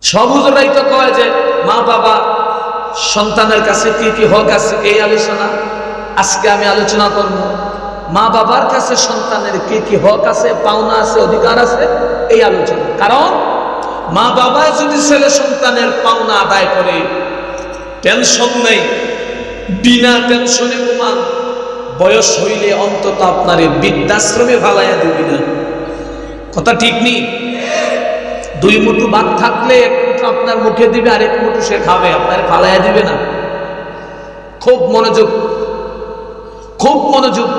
সব হুজুরাই তো কয় যে মা বাবা সন্তানের কাছে কি কি হক আছে, এই আলোচনা আজকে আমি আলোচনা করব। মা বাবার কাছে সন্তানের কি কি হক আছে, পাওনা আছে, অধিকার আছে, এই আলোচনা। কারণ মা বাবা যদি ছেলে সন্তানের পাওনা আদায় করে, টেনশন নেই, বিনা টেনশনে ঘুমান, বয়স হইলে অন্তত আপনার বৃদ্ধাশ্রমে ভালাইয়া দিবি না। কথা ঠিক নেই? 2 মুঠো ভাত থাকলে 1 মুঠো আপনার মুখে দিবে, আর 1 মুঠো সে খাবে, আপনার ফালাইয়া দিবে না। খুব মনোযোগ, খুব মনোযোগ,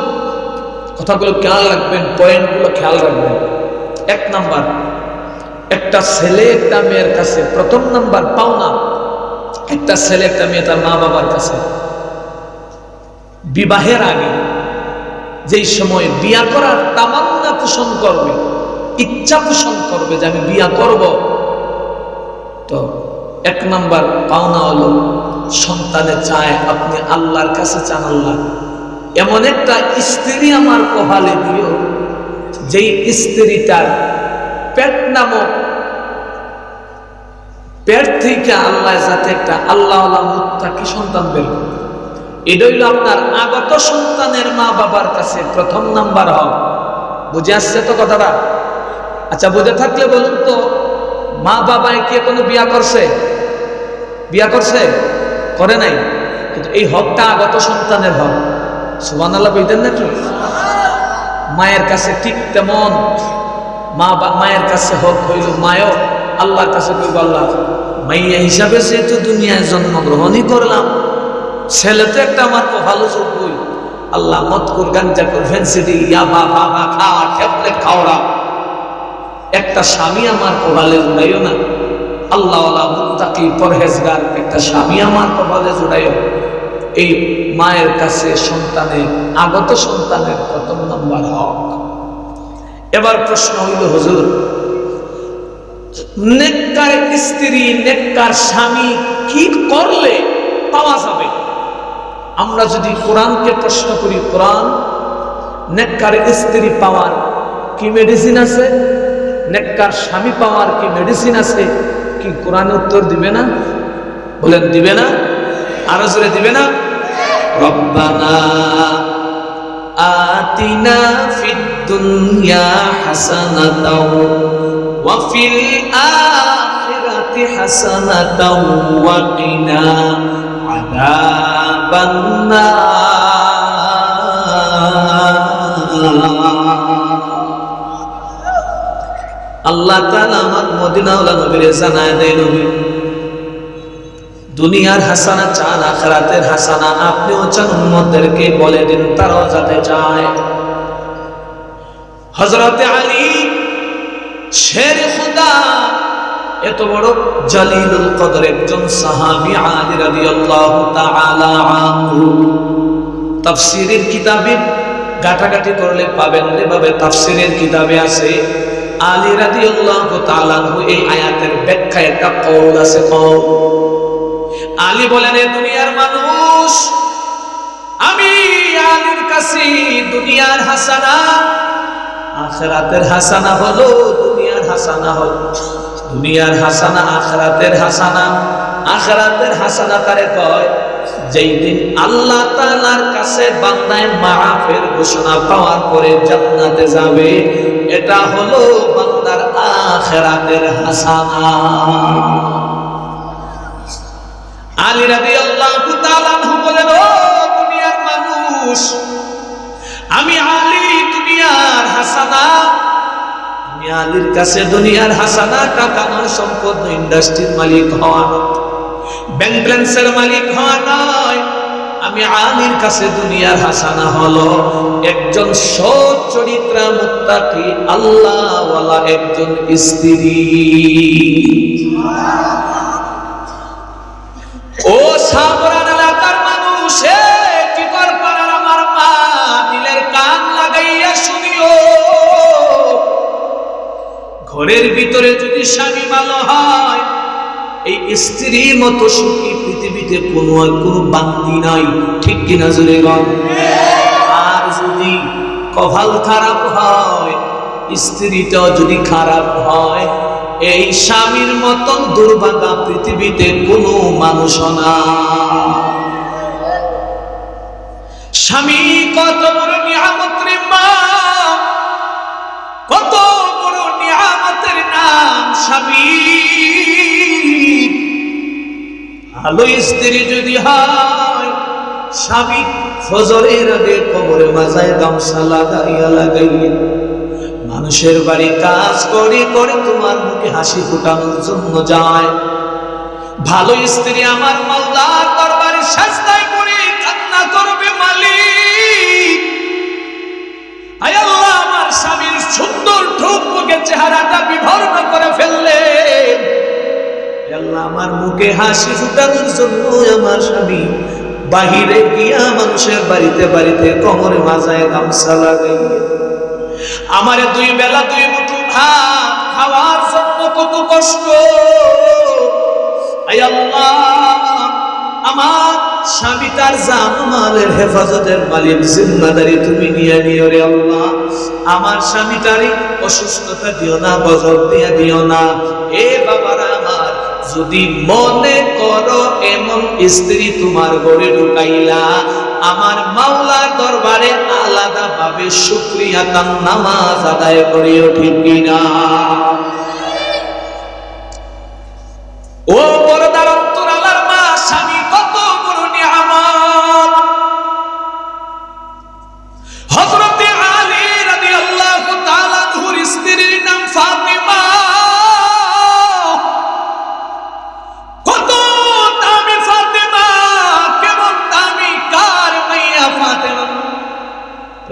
কথাগুলো খেয়াল রাখবেন, পয়েন্টগুলো খেয়াল রাখবেন। 1 নাম্বার, একটা ছেলে একটা মেয়ের কাছে প্রথম নাম্বার পাওনা, একটা ছেলে একটা মেয়ে তার মা বাবার কাছে বিবাহের আগে যেই সময় বিয়া করার তামান্না পোষণ করবে, ইচ্ছা পোষণ করবে যে আমি বিয়া করব, তো 1 নাম্বার পাওনা হলো সন্তানে চায় আপনি আল্লাহর কাছে চান, আল্লাহ এমন একটা স্ত্রী আমার কপালে দিও যেই স্ত্রীটার পেট নামক পেট থেকে আল্লাহ যাতে একটা আল্লাহওয়ালা মুত্তাকি সন্তান বের করে। এটা হইল আপনার আগত সন্তানের মা বাবার কাছে প্রথম নাম্বার হক। বুঝে আসছে তো কথাটা? আচ্ছা, বুঝে থাকলে বলুন তো, মা বাবায় কি কোনো বিয়া করছে? বিয়া করছে? করে নাই। কিন্তু এই হকটা আগত সন্তানের হক। সুবহানাল্লাহ বলতেন নাকি? মায়ের কাছে ঠিক তেমন মায়ের কাছে হক হইল, মায়ও আল্লাহর কাছে কইব, আল্লাহ মাইয়া হিসাবে সে তো দুনিয়ায় জন্মগ্রহণই করলাম, ছেলে তো একটা আমার ভালো যোগ্যই, আল্লাহ মত কর, গাঞ্জা কর, ফেন্সিডি, ইয়াবা, বাবা খা, ট্যাবলেট খাওয়া, একটা স্বামী আমার কপালে জুড়াইও না, আল্লাহওয়ালা মুত্তাকি পরহেজগার একটা স্বামী আমার কপালে জুড়াইও। এই মায়ের কাছে সন্তানের আগত সন্তানের প্রথম নাম্বার হক। এবার প্রশ্ন হইল, হুজুর নেককার স্ত্রী নেককার স্বামী কি করলে পাওয়া যাবে? আমরা যদি কোরআনকে প্রশ্ন করি, কোরআন নেককার স্ত্রী পাওয়ার কি মেডিসিন আছে, নেককার স্বামী পাওয়ার কি মেডিসিন আছে, কি কোরআনে উত্তর দিবে না? বলেন দিবে না? আরো জোরে দিবে না? রব্বানা আতিনা ফিদ দুনিয়া হাসানাতাও ওয়া ফিল আখিরাতি হাসানাতাও ওয়া কিনা আযাবান নার। আল্লাহ তাআলা আমার মদিনাওয়ালা নবীর জানায় দেয়, নবী দুনিয়ার হাসানা চান, আখিরাতের হাসানা আপনিও চান, উম্মতদেরকে বলে দিন তারাও যাতে চায়। হযরতে আলী শের খুদা, এত বড় জালিলুল কদর একজন সাহাবী আলী রাদিয়াল্লাহু তাআলা আনহু, তাফসীরের কিতাবে গাটাগাটি করলে পাবেন, এভাবে তাফসীরের কিতাবে আছে আলী রাদিয়াল্লাহু তাআলা আনহু এই আয়াতের ব্যাখ্যায় একটা কওল আছে। কওল আলী বলেন, এ দুনিয়ার মানুষ, আমি আলীর কাছে দুনিয়ার হাসানা আখিরাতের হাসানা হলো, দুনিয়ার হাসানা হলো দুনিয়ার হাসানা, আখিরাতের হাসানা, আখিরাতের হাসানা তারে কয় যেই দিন আল্লাহ তাআলার কাছে বান্দায় মাফের ঘোষণা পাওয়ার পরে জান্নাতে যাবে, এটা হলো বান্দার আখিরাতের হাসানা। আলী রাদিয়াল্লাহু তাআলা আনহু বলেন, ও দুনিয়ার মানুষ, আমি আলী দুনিয়ার হাসানা, আমি আলীর কাছে দুনিয়ার হাসানা, টাকা নয়, সম্পদ নয়, ইন্ডাস্ট্রির মালিক হওয়া নয়, ব্যাংক ব্যালেন্সের মালিক হওয়া নয়, আমি আলীর কাছে দুনিয়ার হাসানা হলো একজন সৎ চরিত্রা মুত্তাকি আল্লাহওয়ালা একজন স্ত্রী। ও সাবরান এলাকার মানুষ, টিকর পাড়ার আমার মা, দিলের কান লাগাইয়া শুনিও, ঘরের ভিতরে যদি স্বামী ভালো হয়, এই স্ত্রীর মতো সুখী পৃথিবীতে কোনো বান্দি নাই, ঠিক কিনা জোরে বল? আর যদি কপাল খারাপ হয়, স্ত্রীটা যদি খারাপ হয়, এই স্বামীর মতন দুর্ভাগা পৃথিবীতে কোনো মানুষ না। স্বামী কত বড় নিয়ামত রে মা, কত বড় নিয়ামতের নাম স্বামী। ভালো স্ত্রী যদি হয়, স্বামী ফজরের আগে কবরে মাজায় গামছা লাগাইয়া লাগাইয়া মানুষের বাড়ি কাজ করে করে তোমার মুখে হাসি ফোটানোর জন্য যায়। ভালো স্ত্রী আমার মাওলার দরবারে সাজদায় করে কান্না করবে, মালিক আয় আল্লাহ আমার স্বামীর সুন্দর ঠোঁটকে চেহারাটা বিবর্ণ করে ফেললেন, আল্লাহ আমার মুখে হাসি ফোটানোর জন্য আমার স্বামী বাহিরে গিয়া মানুষের বাড়িতে বাড়িতে কোমরে মাজায় গামছা লাগাইয়া আমারে দুই বেলা দুই মুঠো ভাত খাওয়ার জন্য কত কষ্ট। আয় আল্লাহ আমার স্বামী তার জানমালের হেফাজতের মালিক, জিম্মাদারি তুমি নিয়ে নিও রে আল্লাহ। আমার স্বামীটারে অসুস্থতা দিও না, গজব দিয়ে দিও না। এ বাবারা আমার, যদি মনে করো এমন স্ত্রী তোমার ঘরে ঢুকাইলা, আমার মাওলার দরবারে আলাদা ভাবে শুকরিয়া তার নামাজ আদায় করিও, ঠিক কিনা? ও পর্দার অন্তরালার মা, স্বামী কত বড় নিয়ামত। হযরতে আলী রাদিয়াল্লাহু তাআলা আনহুর স্ত্রীর নাম ফাতেমা। কত দামি ফাতেমা, কেমন দামি, কার মাইয়া ফাতেমা?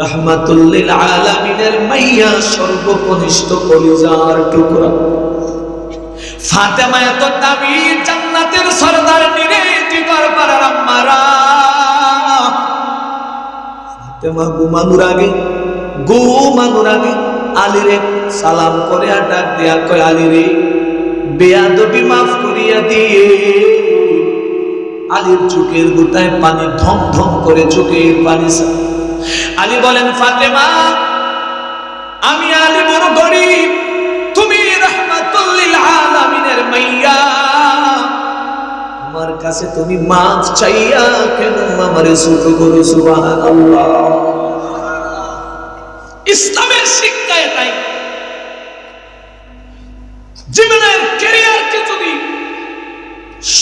রাহমাতুল লিল আলামিনের মাইয়া, সর্বকনিষ্ঠ কলিজার টুকরা ফাতেমা এত দামি, জান্নাতের সরদার নিরে জিগর পাড়ার আম্মারা। ফাতেমা ঘুমানোর আগে আলীরে সালাম করে আর ডাক দিয়া কয়, আলী রে বেয়াদবি মাফ করিয়া দিয়ে। আলীর চোখের গোটায় পানি ধম ধম করে চোখের পানি। আলী বলেন, ফাতেমা আমি আলী বড় গরিব, তুমি রাহমাতুল লিল আলামিনের মাইয়া, আমার কাছে তুমি মাফ চাইয়া কেন আমারে ছোট করো? সুবহানাল্লাহ। ইসলামের শিক্ষা এটাই। জীবনের ক্যারিয়ারকে যদি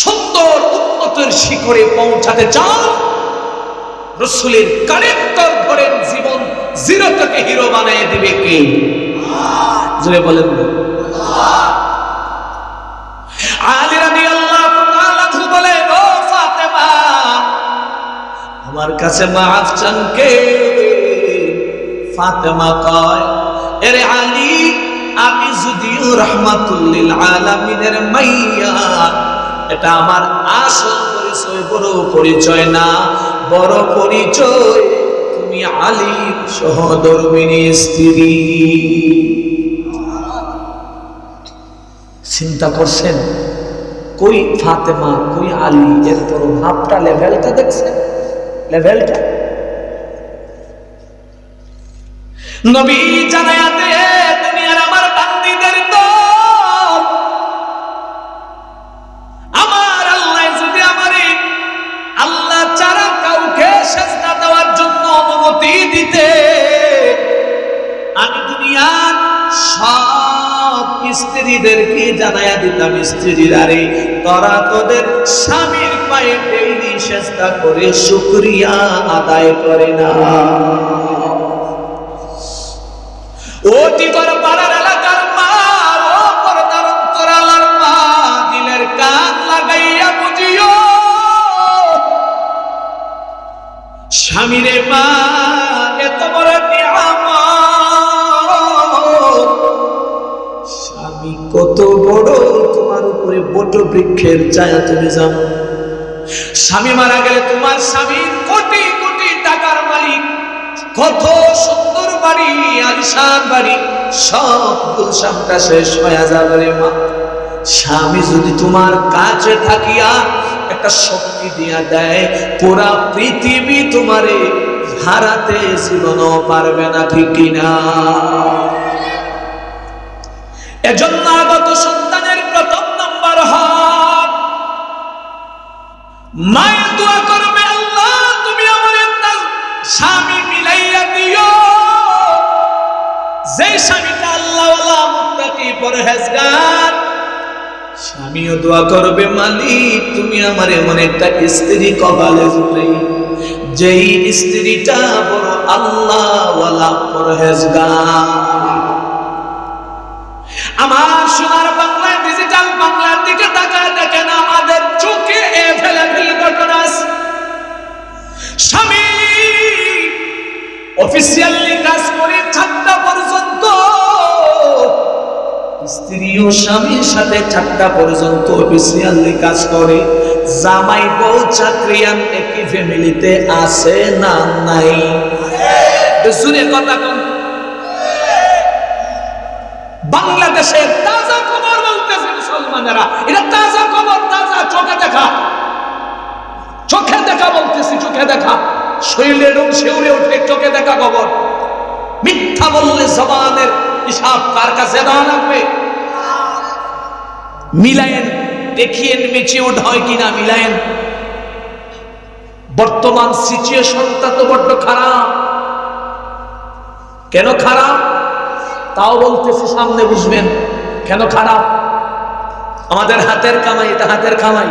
সুন্দর উন্নতির শিখরে পৌঁছাতে চান, রাসূলের ক্যারেক্টার ধরেন, জীবন জিরো থেকে হিরো বানিয়ে দিবে কে? জোরে বলেন আল্লাহ। আলী রাদিয়াল্লাহু তাআলা বলেন, ও ফাতেমা আমার কাছে মাফ চান কে? ফাতেমা কয়, আরে আলী আমি যদিও রাহমাতুল লিল আলামিনের মাইয়া, এটা আমার আসল পরিচয়, বড় পরিচয় না। বড় পরিচয় তুমি আলীর সহধর্মিণী স্ত্রী। চিন্তা করছেন? কই ফাতেমা, কই আলী, এরপর ভাবটা, লেভেলটা দেখছেন? লেভেলটা নবী জানায়া দে, দুনিয়ার আমার বান্দীদের দল, আমার আল্লাহ যদি আমারে আল্লাহ ছাড়া কাউকে সেজদা দেওয়ার জন্য অনুমতি দিতে, আমি দুনিয়ার সব স্ত্রীদেরকে জানায়া দিতাম, স্ত্রীরা রে তোরা তোদের স্বামীর পায়ে ডেইলি সেজদা করে শুকরিয়া আদায় করে না। ও টিকর পাড়ার এলাকার মা, ও পর্দার অন্তরালার মা, দিলের কান লাগাইয়া বুঝিও, স্বামীরে মা এত বড় নিয়ামত, স্বামী কত বড় তোমার উপরে বট বৃক্ষের ছায়া, তুমি জানো? স্বামী মারা গেলে তোমার স্বামীর কোটি কোটি টাকার মালিক, কত সুন্দর বাড়ি, আলিশান বাড়ি, সব গুলশানটা শেষ হয়ে যাবে রে মা। স্বামী যদি তোমার কাছে থাকিয়া একটা শক্তি দিয়া দেয়, পুরা পৃথিবী তোমারে হারাতে জীবনও পারবে না, ঠিক কিনা? এজন্য আগত মায়ের দোয়া করবে, আল্লাহ তুমি আমার একটা স্বামী মিলাইয়া দিও, যে স্বামীটা আল্লাহওয়ালা মুত্তাকি পরহেজগার। স্বামীও দোয়া করবে, মালিক তুমি আমার এমন একটা স্ত্রী কপালে জুটাই, যেই স্ত্রীটা বড় আল্লাহওয়ালা পরহেজগার। আমার সোনার বাংলায়, ডিজিটাল বাংলার দিকে তাকায় দেখেন, আমাদের চোখে এভেলেবেল ঘটনা আছে। স্বামী অফিসিয়ালি কাজ করে 4টা পর্যন্ত, স্ত্রীও স্বামীর সাথে 4টা পর্যন্ত অফিসিয়ালি কাজ করে। জামাই বউ চাকরিয়ান একই ফ্যামিলিতে আছে না নাই? জুড়ে কথা কোন? বাংলাদেশের তাজা খবর বলতেছে মুসলমানেরা, এটা তাজা খবর, তাজা চোখে দেখা, চোখে দেখা বলতেছি, চোখে দেখা, শরীরে রোগ শিউরে উঠে চোখে দেখা খবর। মিথ্যা বললে জবানের হিসাব কার কাছে দেওয়া লাগবে? মিলায়েন, দেখিয়েন ম্যাচিউরড হয় কিনা, মিলায়েন। বর্তমান সিচুয়েশনটা তো বড্ড খারাপ। কেন খারাপ তাও বলতেছি, সামনে বুঝবেন কেন খারাপ। আমাদের হাতের কামাই, এটা হাতের কামাই।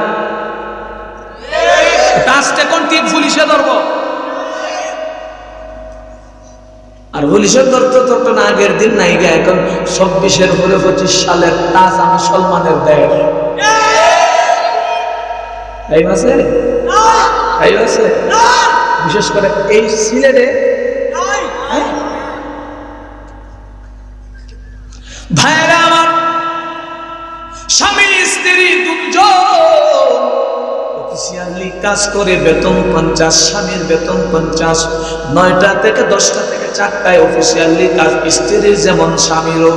টাচটা কোন ঠিক পুলিশে ধরবো, আর পুলিশের ধরতে না আগের দিন নাই গে, এখন 26-এর উপরে 25 সালের তাজা মুসলমানের দেয়। বিশেষ করে এই সিলেটে ভাইরা আমার, স্বামী স্ত্রী দুজন অফিসিয়ালি কাজ করে, বেতন 50, স্বামীর বেতন 50, 9টা থেকে 10টা থেকে 4টায় অফিসিয়ালি কাজ, স্ত্রীর যেমন স্বামীরও।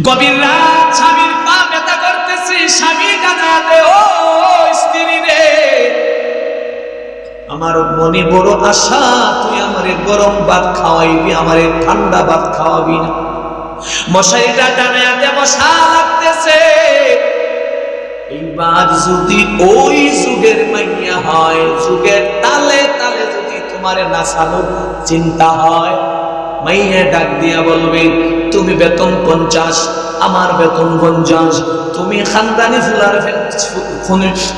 গভীর রাত স্বামীর পা ব্যথা করতেছে, স্বামী জানাতে, ও স্ত্রী রে, আমার মনে বড় আশা, তুই আমারে গরম ভাত খাওয়াইবি, আমারে ঠান্ডা ভাত খাওয়াবি না। মশারিটা টানাতে মশা লাগতেছে। এইবার যদি ওই যুগের মাইয়া হয়, যুগের তালে তালে যদি তোমারে নাচানোর চিন্তা হয়, মাইয়া ডাক দিয়া বলবে, তুমি বেতন 50, আমার বেতন 50, তুমি খানদানি ফুলার,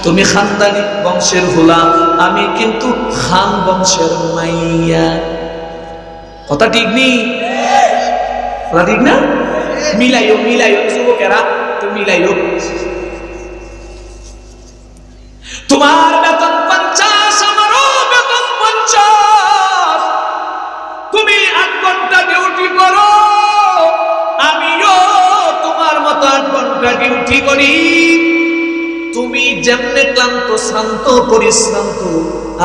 তুমি খানদানি বংশের ফুলা, আমি কিন্তু খান বংশের মাইয়া। কথা ঠিক নেই? কথা ঠিক না? মিলাইও, মিলাইও যুবকেরা, তুমি মিলাইও। তোমার বেতন 50, আমারও বেতন 50, তুমি 8 ঘন্টা ডিউটি করো, আমিও তোমার মতো 8 ঘন্টা ডিউটি করি। তুমি যেমনে ক্লান্ত শ্রান্ত পরিশ্রান্ত,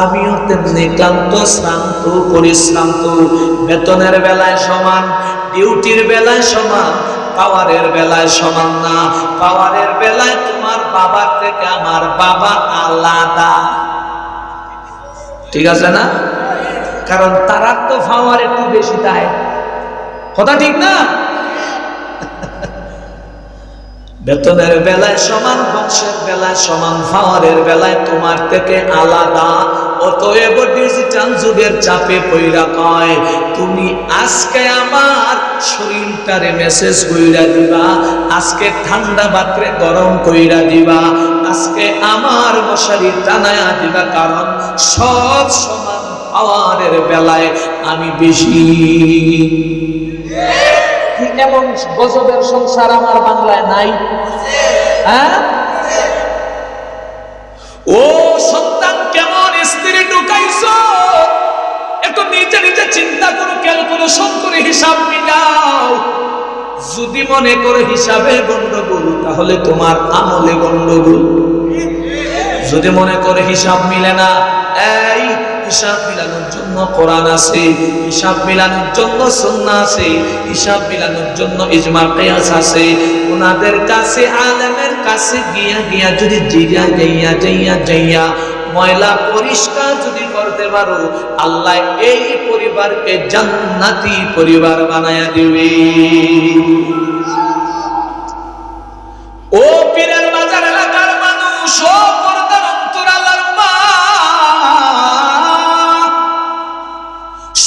আমিও তেমনি ক্লান্ত শ্রান্ত পরিশ্রান্ত। বেতনের বেলায় সমান, ডিউটির বেলায় সমান, পাওয়ারের বেলায় সমান না। পাওয়ারের বেলায় তোমার বাবার থেকে আমার বাবা আলাদা, ঠিক আছে না? কারণ তারা তো পাওয়ার একটু বেশি দেয়। কথা ঠিক না? বেতনের বেলায় সমান, বংশের বেলায় সমান, পাওয়ারের বেলায় তোমার থেকে আলাদা। অতএব ডিজিটাল যুগের চাপে পইরা কয়, তুমি আজকে আমার শরীরটারে মেসেজ কইরা দিবা, আজকে ঠান্ডা বাতরে গরম কইরা দিবা, আজকে আমার মশারি টানায়া দিবা, কারণ সব সমান পাওয়ারের বেলায় আমি বেশি। এমন গজবের সংসার আমার বাংলায় নাই? হ্যাঁ? ও সন্তান, কেমন স্ত্রী ঢুকাইছো, একটু নিজে নিজে চিন্তা করো, ক্যালকুলেশন করে হিসাব মিলাও। যদি মনে করো হিসাবে গন্ডগোল, তাহলে তোমার আমলে গন্ডগোল। যদি মনে করে হিসাব মিলে না, এই হিসাব মিলানোর জন্য কোরআন আছে, হিসাব মিলানোর জন্য সুন্নাহ আছে, হিসাব মিলানোর জন্য ইজমা কিয়াস আছে। ওনাদের কাছে, আলেমের কাছে গিয়া গিয়া যদি যাইয়া ময়লা পরিষ্কার যদি করতে পারো, আল্লাহ এই পরিবারকে জান্নাতি পরিবার বানায়া দিবে। ও পীরের বাজার এলাকার মানুষ, ও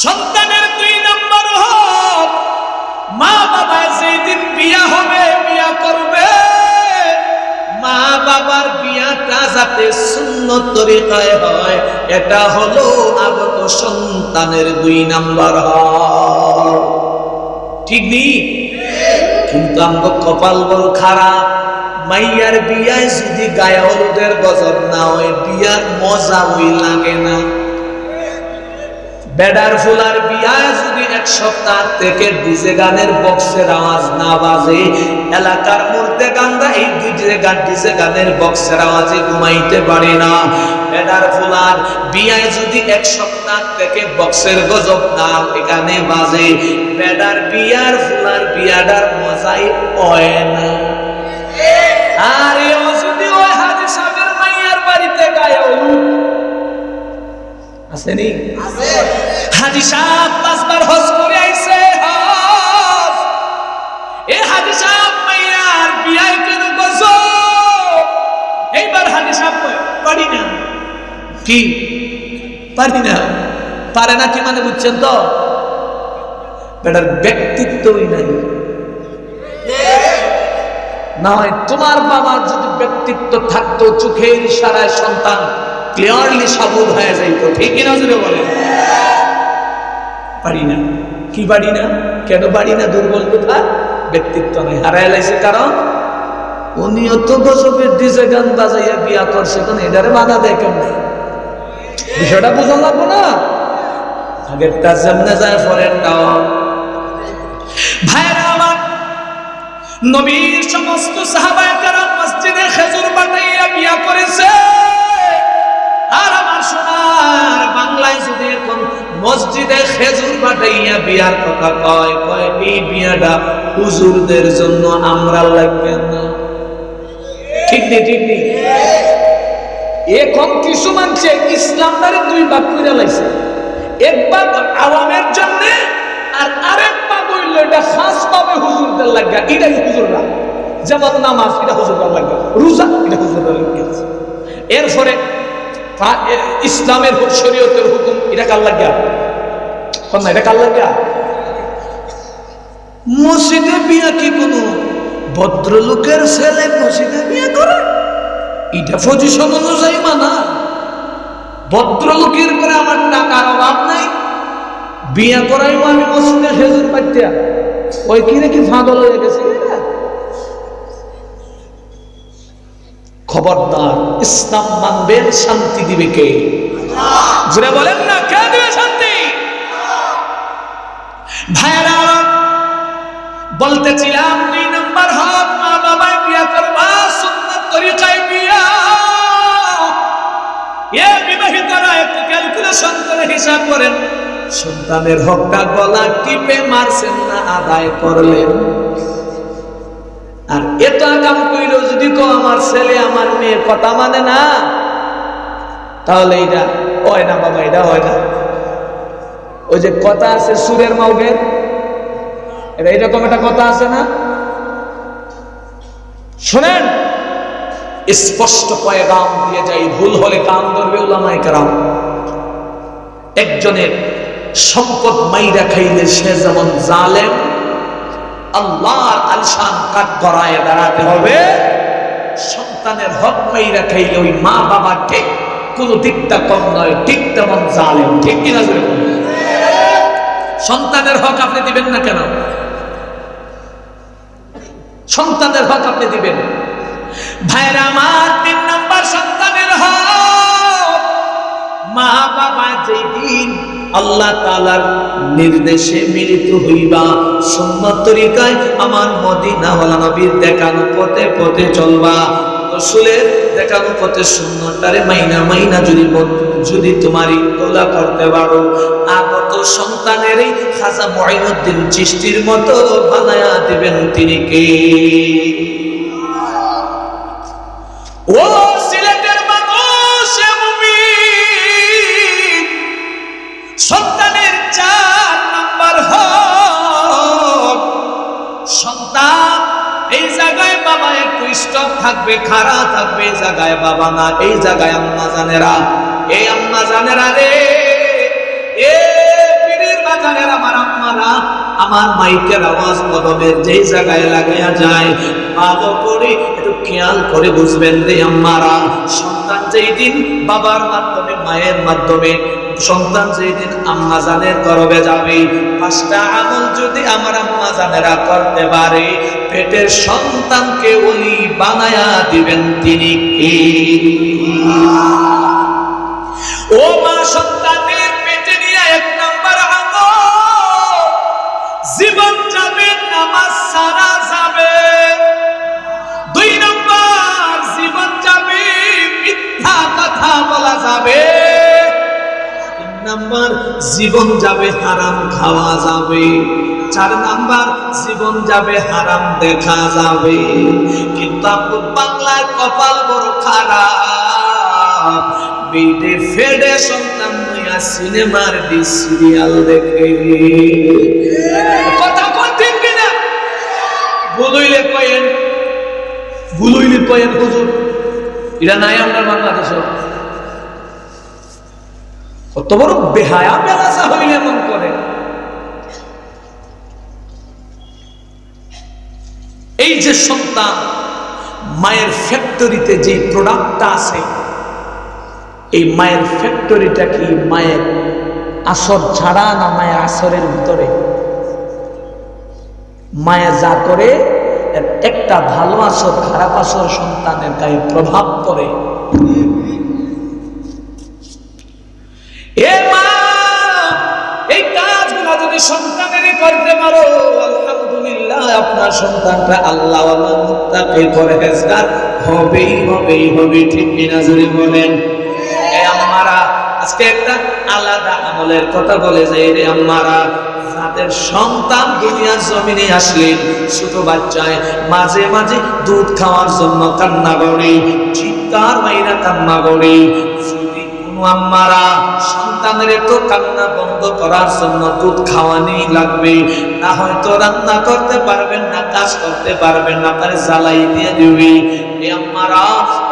সন্তানের 2 নম্বর হক, মা বাবা যেদিন বিয়া হবে, বিয়া করবে, মা বাবার বিয়াটা যাতে সুন্নত তরিকায় হয়, এটা হলো আগত সন্তানের 2 নম্বর হক। ঠিক নেই? কিন্তু আমগো কপাল বড় খারাপ, মাইয়ার বিয়ায় যদি গায়ে হলুদের গজব না হয়, বিয়ার মজা ওই লাগে না। বেডার ফুলার বিয়ায় যদি 1 সপ্তাহ থেকে ডিজে গানের বক্সের আওয়াজ না বাজে, এলাকার মধ্যে গানরা এই ডিজে গানের বক্সের আওয়াজে ঘুমাইতে পারে না। বেডার ফুলার বিয়ায় যদি 1 সপ্তাহ থেকে বক্সের গজব না এখানে বাজে, বেডার বিয়ার ফুলার বিয়াটার মজাই হয় না। আর এও যদি ওই হাজী সাহেবের মাইয়ার বাড়িতে গায়ে হলুদ আসেনি, আছে। হাজী সাহেব 5 বার হজ করে আইছে, হজ। এই হাজী সাহেব মাইয়ার বিয়ায় কেন গজব? এইবার হাজী সাহেব পারি না, কি পারি না, পারে না কি মানে বুঝছেন তো? বেটার ব্যক্তিত্বই নাই। না হয় তোমার বাবার যদি ব্যক্তিত্ব থাকতো, চোখের ইশারায় সন্তান ক্লিয়ারলি সাবুত হয়ে যাইতো। ঠিক কিনা জুড়ে বলেন? পারি না। কি পারি না? কেন পারি না? দুর্বল কোথায়? ব্যক্তিত্ব নাই, হারায় লাইছে। কারণ উনিও তো গজবের ডিজে গান বাজাইয়া বিয়া করছে, কোন এটারে বাধা দেয় কেমন? বিষয়টা বোঝা লাগবো না? আগেরটা যেমনে যায় পরেরটাও। ভাইরা আমার, নবীর সমস্ত সাহাবায়ে কেরাম মসজিদে খেজুর বাটাইয়া বিয়া করেছে। আর আমার সোনার বাংলায় যদি এখন মসজিদে খেজুর বাটাইয়া বিয়ার কথা কয়, এই বিয়াটা হুজুরদের জন্য, আমরা লাগবে না। ঠিক নেই? ঠিক নেই? এখন কিছু মানুষে ইসলামটারে 2 ভাগ করে লাইছে। এক ভাগ আওয়ামের জন্য, আর আরেক ভাগ হইল এটা খাস ভাবে হুজুরদের লাগা। এটাই হুজুররা, যেমন নামাজ এটা হুজুরদের লাগা, রোজা এটা হুজুরদের লাগা। এরপরে ইসলামের শরীয়তের হুকুম এটা কার লাগা? কোন না, এটা কার লাগা? মসজিদে বিয়া কি কোনো ভদ্রলোকের ছেলে মসজিদে বিয়া করে? এটা পজিশন অনুযায়ী মানা। ভদ্রলোকের করে আমার টাকার অভাব নাই, বিয়া করাইও আমি মসজিদে খেজুর পাইতা, ওই কিনে কি ফাঁদল হয়ে গেছে? খবরদার, ইসলাম মানবেন, শান্তি দিবে কে? যারা বলেন না, কে দিবে শান্তি? ভাইরা বলতেছিলাম, 2 নম্বর হক, মা বাবা বিয়া করবা সুন্নাত তরিকায় বিয়া। এ বিবাহিতরা একটু ক্যালকুলেশন করে হিসাব করেন, সন্তানের হকটা গলা টিপে মারছেন না আদায় করলেন? আর এত কাম কইল যদি কো আমার ছেলে আমার মেয়ের কথা মানে না, তাহলে এটা হয় না বাবা, এটা হয় না। ওই যে কথা আছে সুরের মাউগের, এটা এরকম একটা কথা আছে না? শুনেন, স্পষ্ট পয়গাম দিয়ে যাই, ভুল হলে কান ধরবে উলামায়ে কেরাম। একজনের সম্পদ মাইরা খাইলে সে যেমন জালেম, আল্লাহর আলশান কাট করায় দাঁড়াতে হবে। সন্তানের হক মাইরা খাইলে ওই মা বাবা ঠিক কোন দিকটা কম নয়, ঠিক তেমন জালেম। ঠিক কিনা? সন্তানের হক আপনি দিবেন না কেন? সন্তানের হক আপনি দিবেন। ভাইরা আমার, 3 নম্বর সন্তানের হক, মা বাবা যেদিন আল্লাহ তাআলার নির্দেশে মিলিত হইবা, সুন্নাত তরিকায় আমার মদিনাওয়ালা নবীর দেখানো পথে পথে চলবা, রাসূলের দেখানো পথে সুন্নাতটারে মাইনা মাইনা যদি তোমার ইকতলা করতে পারো, আগত সন্তানের এই খাজা মুঈনুদ্দিন চিশতির মতো বানায়া দিবেন তিনি কে? ও সিলেটের মানুষ, মুমিন, সন্তানের 4 নম্বর হক, সন্তান এই জায়গায় বাবা একটু স্টপ থাকবে, খাড়া থাকবে, এই জায়গায় বাবা না, এই জায়গায় আম্মা জানেরা। এই আম্মা জানেরা রে, এ পীরের বাজারের আমার আম্মারা আমার মাইকের আওয়াজ কদমের যেই জায়গায় লাগাইয়া যায় ভালো করে একটু খেয়াল করে বুঝবেন রে আম্মারা, সন্তান যেই দিন বাবার মাধ্যমে মায়ের মাধ্যমে সন্তান যেই দিন আম্মা জানের গর্ভে যাবে, 5টা আমল যদি আমার আম্মা জানেরা করতে পারে পেটের সন্তানকে ওলি বানায়া দিবেন তিনি কে? ও মা, সন্তানের পেটে নিয়ে 1 নাম্বার আমল, জীবন যাবে নামাজ সারা যাবে। 2 নাম্বার, জীবন যাবে মিথ্যা কথা বলা যাবে। 3 নাম্বার, জীবন যাবে হারাম খাওয়া যাবে। 4 নাম্বার, জীবন যাবে হারাম দেখা যাবে। কিন্তু আপনি বাংলার কপাল বড় খারাপ, বেডে ফেডে সন্তান নয়া সিনেমার সিরিয়াল দেখে। কথা কই ঠিক কিনা? বলইলে কয়েন হুজুর, এটা নাই আমরা বাংলাদেশে। কত বড় বেহায়া বেলাসা হইলে এমন করে। এই যে সন্তান, মায়ের ফ্যাক্টরিতে যে প্রোডাক্টটা আছে, এই মায়ের ফ্যাক্টরিটা কি মায়ের আসর ছাড়া না মায়ের আসরের ভিতরে? মায়ের যা করে একটা ভালো আসর খারাপ আসর সন্তানের গায়ে প্রভাব পড়ে। এ মা, এই কাজগুলো যদি সন্তানেরই করতে পারো, আলহামদুলিল্লাহ, আপনার সন্তানটা আল্লাহওয়ালা মুত্তাকি পরহেজগার হবে। ঠিক কিনা জোরে বলেন? এ আম্মারা, আজকে একটা আলাদা আমলের কথা বলে যাই রে আম্মারা। যাদের সন্তান দুনিয়ার জমিনে আসলেন ছোট বাচ্চায়, মাঝে মাঝে দুধ খাওয়ার জন্য কান্না করে, চিৎকার মাইরা কান্না করে। যদি কোনো আম্মারা সন্তানের একটু কান্না বন্ধ করার জন্য দুধ খাওয়ানি লাগবে, না হয়তো রান্না করতে পারবেন না, কাজ করতে পারবেন না, আপনার জ্বালাই দিয়ে দিবি। এই আম্মারা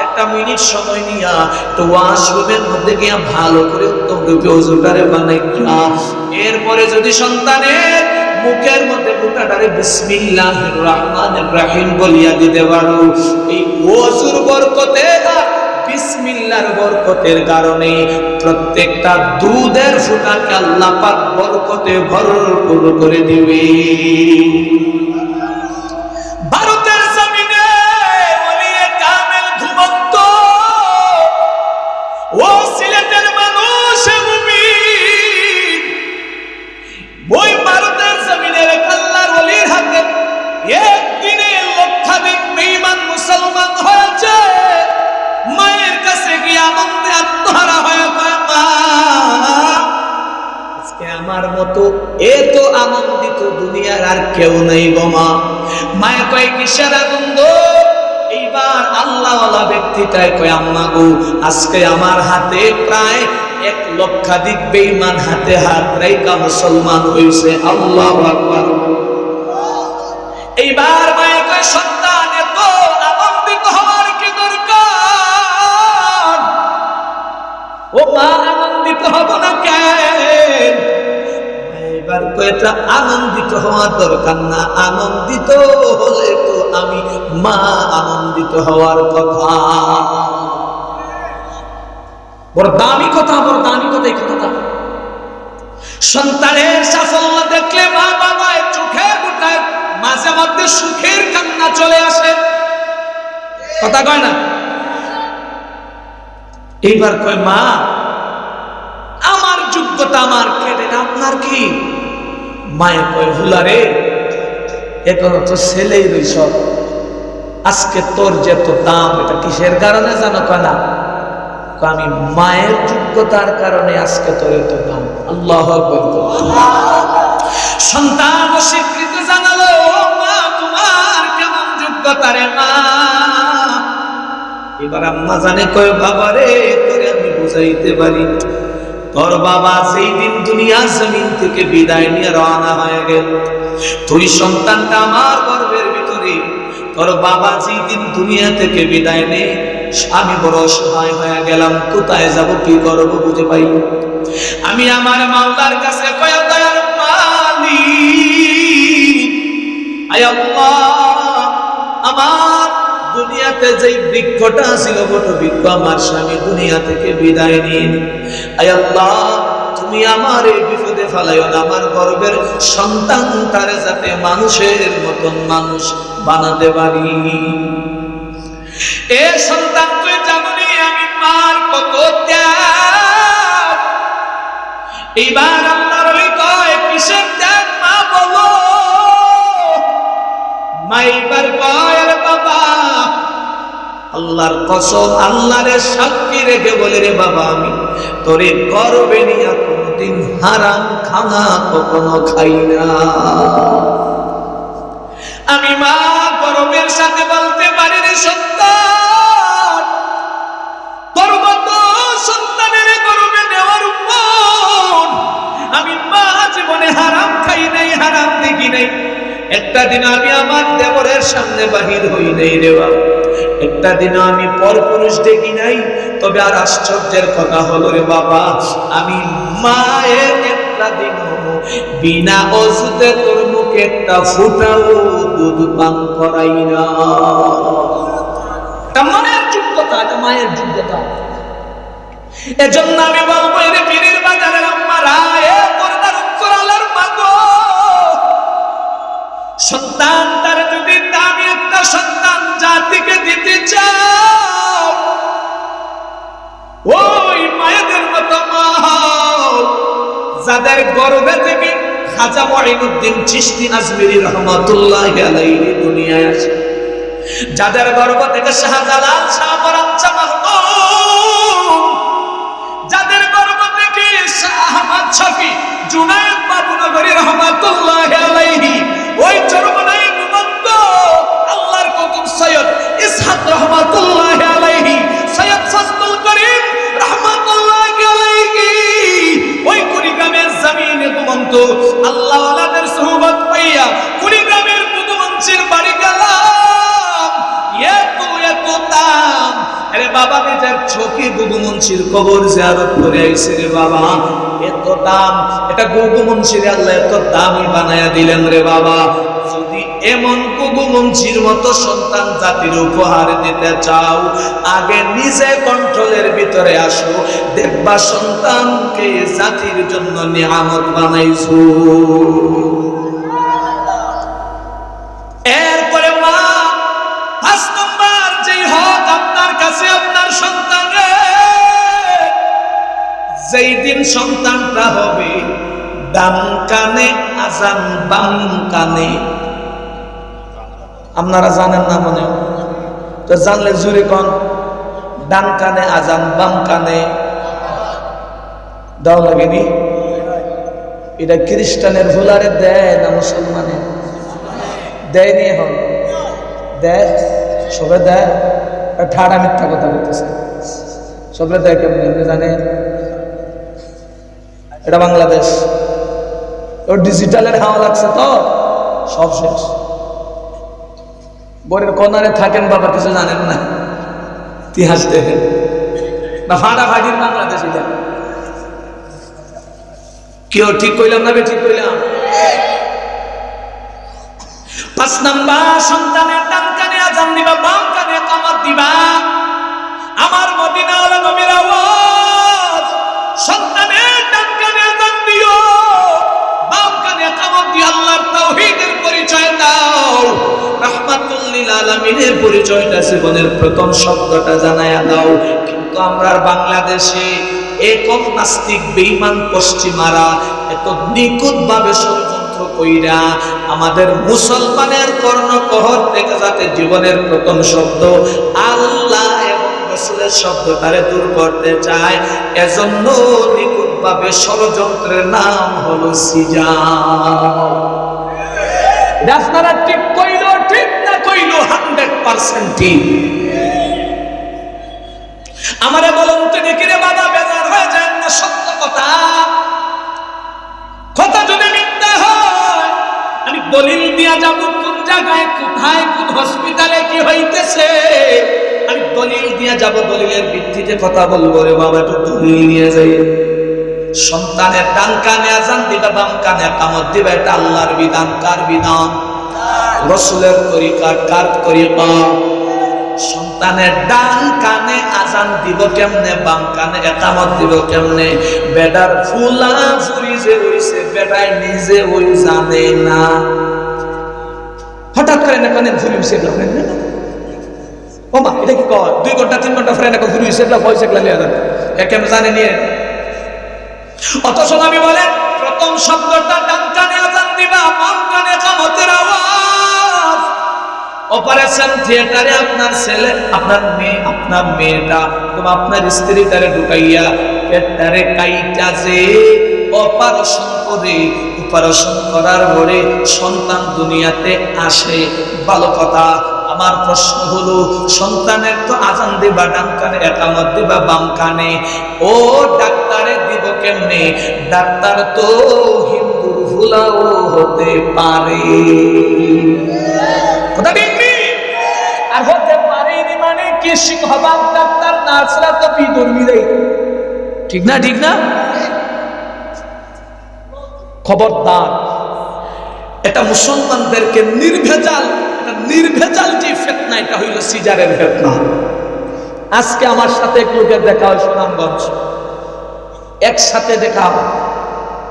একটা মিনিট সময় নিয়া একটু ওয়াশরুমের মধ্যে গিয়া ভালো করে উত্তম রূপে ওযুটারে বানাইয়া, এরপরে যদি সন্তানের মুখের মধ্যে ফুটাটারে বিসমিল্লাহির রহমানির রহিম বলিয়া দিতে পারো, এই ওযুর বরকতে, বিসমিল্লাহর বরকতের কারণে প্রত্যেকটা দুধের ফুটাকে আল্লাহ পাক বরকতে ভরপুর করে দিবে। ভারতের জমিনে ওলিয়ে কামেল ঘুমন্ত, ও সিলেটের মানুষ মুমিন, ওই ভারতের জমিনের আল্লাহর ওলির হাতে একদিনে লক্ষাধিক বেঈমান মুসলমান হয়েছে। মায়ের কাছে গিয়ে আনন্দে আত্মহারা হয়ে কয়, মা, আজকে আমার মতো এত আনন্দিত দুনিয়ার আর কেউ নেই গো মা। মায়ে কয়, কিসের আনন্দ? এইবার আল্লাহওয়ালা ব্যক্তিটাই কয়, আম্মা গো, আজকে আমার হাতে প্রায় 1 লক্ষাধিক বেঈমান হাতে হাত রাইখা মুসলমান হইছে। আল্লাহু আকবার। এইবার মায়ে কয়, সন্তান এত আনন্দিত হওয়ার কি দরকার? ও মা, আনন্দিত হব না কেন? এবার কয়টা আনন্দিত হওয়ার দরকার না, আনন্দিত হলে তো আমি মা আনন্দিত হওয়ার কথা। বড় দামি কথা, এই কথাটা। সন্তানের সাফল্য দেখলে মা বাবা চোখের গোটায় মাঝে মধ্যে সুখের কান্না চলে আসে, কথা কয় না? এইবার কয়, মা, আমার যোগ্যতা আমার কেটে না, আপনার কি? মায়ে কয়, হুলারে, এখনো তো ছেলেই রইছ, আজকে তোর যে এত দাম, এটা কিসের কারণে জানো? কয় না, আমি মায়ের যোগ্যতার কারণে আজকে তোর এত দাম। আল্লাহু আকবার। সন্তান স্বীকৃতি জানালো, মা, তোমার কেমন যোগ্যতা রে মা? এবার আম্মা জানে কয়, বাবা রে, তোরে আমি বুঝাইতে পারি, তোর বাবা সেই দিন দুনিয়ার জমিন থেকে বিদায় নিয়ে রওনা হয়ে গেল, তুই সন্তানটা আমার গর্ভের ভিতরে, তোর বাবা যেই দিন দুনিয়া থেকে বিদায় নেয়, আমি বড় অসহায় হয়ে গেলাম, কোথায় যাব, কি করব বুঝে পাই। আমি আমার মাওলার কাছে কয়, দয়ার মা, আয় আল্লাহ, আমার দুনিয়াতে যে বৃক্ষটা ছিল বট বৃক্ষ আমার স্বামী দুনিয়া থেকে বিদায় নিন। আয় আল্লাহ, তুমি আমার এই বিপদে ফেলাইও না, আমার গর্বের সন্তান তারে যাতে মানুষের মতন মানুষ বানাতে পারি। এ সন্তান তুই জানি আমি মার কত ত্যাগ। এইবার আল্লাহর ওলি কয় কিসের ত্যাগ মা বলো? মা এইবার কয় রে বাবা, আল্লাহর কসম, আল্লাহরে সাক্ষী রেখে বলে রে বাবা, আমি তোরে গর্বে নিয়ে কোনদিন হারাম খানা কখনো খাই না। আমি মা গর্বের সাথে বলতে পারি রে সন্তান, তোর মতো সন্তানের গর্বে নেওয়ার উপর আমি মা জীবনে হারাম খাই নাই, হারাম দেখি নাই। একটা দিন আমি আমার দেবরের সামনে বাহির হই নাই রে বাবা, একটা দিন আমি পরপুরুষ দেখি নাই। তবে আর আশ্চর্যের কথা হলো রে বাবা, আমি মায়ের একটা দিন বিনা অজুতে তোর মুখে একটা ফুটাও দুধ পান করাই না। এটা মায়ের যোগ্যতা, এটা মায়ের যোগ্যতা। এজন্য আমি বলবো রে পীরের বাজারের আম্মারা, এ পর্দার উত্তর আলার মাগো, সন্তান তার যদি দামি একটা সন্তান জাতিকে দিতে চাও, ওই মায়েদের মতো মা যাদের গর্ভে থেকে খাজা মঈনুদ্দিন চিশতি আজমিরি রহমাতুল্লাহি আলাইহি দুনিয়ায় আসে, যাদের গর্ভ থেকে শাহজালাল শাহ পরান শাহ মাহমুদ, যাদের গর্ভ থেকে শাহ আহমদ শফি জুনায়েদ বাবুনগরী রহমাতুল্লাহি আলাইহি, ওই চরমনাই ঘুমন্ত আল্লাহর কুতুব সৈয়দ ইসহাক রহমাতুল্লাহি আলাইহি, সৈয়দ ফজলুল করিম রহমাতুল্লাহি আলাইহি, ওই কুড়িগ্রামের জমিনে ঘুমন্ত আল্লাহ ওয়ালাদের সুহবত পাইয়া কুড়িগ্রামের কুতুবঞ্চির বাড়ি গেলাম। এত দাম, আরে বাবা নিজের চোখে গুগু মুন্সির কবর জিয়ারত করে আইছে রে বাবা, এত দাম। এটা গুগু মুন্সির আল্লাহ এত দামি বানায়া দিলেন রে বাবা। যদি এমন গুগু মুন্সির মতো সন্তান জাতির উপহার দিতে চাও, আগে নিজে কন্ট্রোলের ভিতরে আসো, দেখবা সন্তানকে জাতির জন্য নিয়ামত বানাইছো। এরপরে মা ৫ নম্বর যেই হক আপনার কাছে আপনার সন্তানের, যেই দিন সন্তানটা হবে ডান কানে আজান বাম কানে, আপনারা জানেন না মনে তো, জানলে জুড়ে কন, ডান কানে আজান বাম কানে দাও লাগেনি। এটা খ্রিস্টানের ভুলারে দেয় না মুসলমানের? দেয়নি, এখন দেয়, সবে দেয়। ঠাড়া মিথ্যা কথা বলতেছে, সবে দেয় কেমন জানে? এটা বাংলাদেশ, ওর ডিজিটালের হাওয়া লাগছে তো সব শেষ। বরের কনারে থাকেন বাবা, কিছু জানেন না, ইতিহাস দেখেন না, ফাটাফাটির বাংলাদেশ। এটা কেউ ঠিক কইলাম না, ঠিক কইলাম? ৫ নাম্বার, সন্তানের ডান কানে আজান দিবা, বাম কানে ইকামত দিবা। আমার মদিনাওয়ালা নবীর আওয়াজ, সন্তানের ডান কানে আজান দিও, বাম কানে ইকামত দিও, আল্লাহর তাওহীদের পরিচয় দাও, রাহমাতুল লিল আলামিনের পরিচয়টা জীবনের প্রথম শব্দটা জানায়া দাও। কিন্তু আমরা বাংলাদেশে একম নাস্তিক বেঈমান পশ্চিমারা এত নিখুঁতভাবে ষড়যন্ত্র কইরা আমাদের মুসলমানের কর্ণকহর থেকে যাতে জীবনের প্রথম শব্দ আল্লাহ এবং রাসূলের শব্দটারে দূর করতে চায়, এজন্য নিখুঁতভাবে ষড়যন্ত্রের নাম হলো সিজাও। আপনারা ঠিক কইলো, ঠিক না কইলো, 100% ঠিক। আমারে বলুন তো দেখি রে বাবা, বেজার হয়ে যায় না? সত্য কথা, কথা যদি মিথ্যা হয় আমি দলিল দিয়া যাব কোন জায়গায়, কোথায়, কোন হসপিটালে কি হইতেছে, আমি দলিল দিয়া যাব, দলিলের ভিত্তিতে কথা বলবো রে বাবা। একটু দলিল নিয়ে যাই। সন্তানের ডান কানে আজান দিবা, বাম কানে ইকামত দিবা, এটা আল্লাহর বিধান। কার বিধান? রাসূলের তরিকা কার তরিকা? সন্তানের ডান কানে আজান দিব কেমনে, বাম কানে ইকামত দিব কেমনে? বেটার ফুলা ফুরি যে হইছে বেটাই নিজে ওই জানে না। হঠাৎ করে না কানে ফুরি হইছে না, ও মা এটা কি কর 2 ঘন্টা 3 ঘন্টা ফ্রেন্ড এখন ফুরি হইছে না, পয়সা লাগলে আজান একেম জানে নিয়ে। অথচ নবী বলে প্রথম শব্দটা ডান কানে আজান দিবা, বাম কানে ইকামতের আওয়াজ। অপারেশন থিয়েটারে আপনার ছেলে, আপনার মেয়ে, আপনার মেয়েটা এবং আপনার স্ত্রী তারে ঢুকাইয়া পেটটারে কাইটা যে অপারেশন করে, অপারেশন করার পরে সন্তান দুনিয়াতে আসে, ভালো কথা। আমার প্রশ্ন হলো সন্তানের তো আজান দিবা ডান কানে, ইকামত দিবা বাম কানে, ও ডাক্তারে দিব কেমনে? ডাক্তার তো হিন্দুর ফুলাও হতে পারে, কথা ঠিক আর হতে পারেনি মানে কি সিংহবাগ ডাক্তার নার্সরা তো বিধর্মীরাই, ঠিক না? ঠিক না? খবরদার, এটা মুসলমানদেরকে নির্ভেজাল, এটা নির্ভেজাল যে ফিতনা, এটা হইল সিজারের ফিতনা। আজকে আমার সাথে এক লোকের দেখা হয় সুনামগঞ্জ, একসাথে দেখা হয়।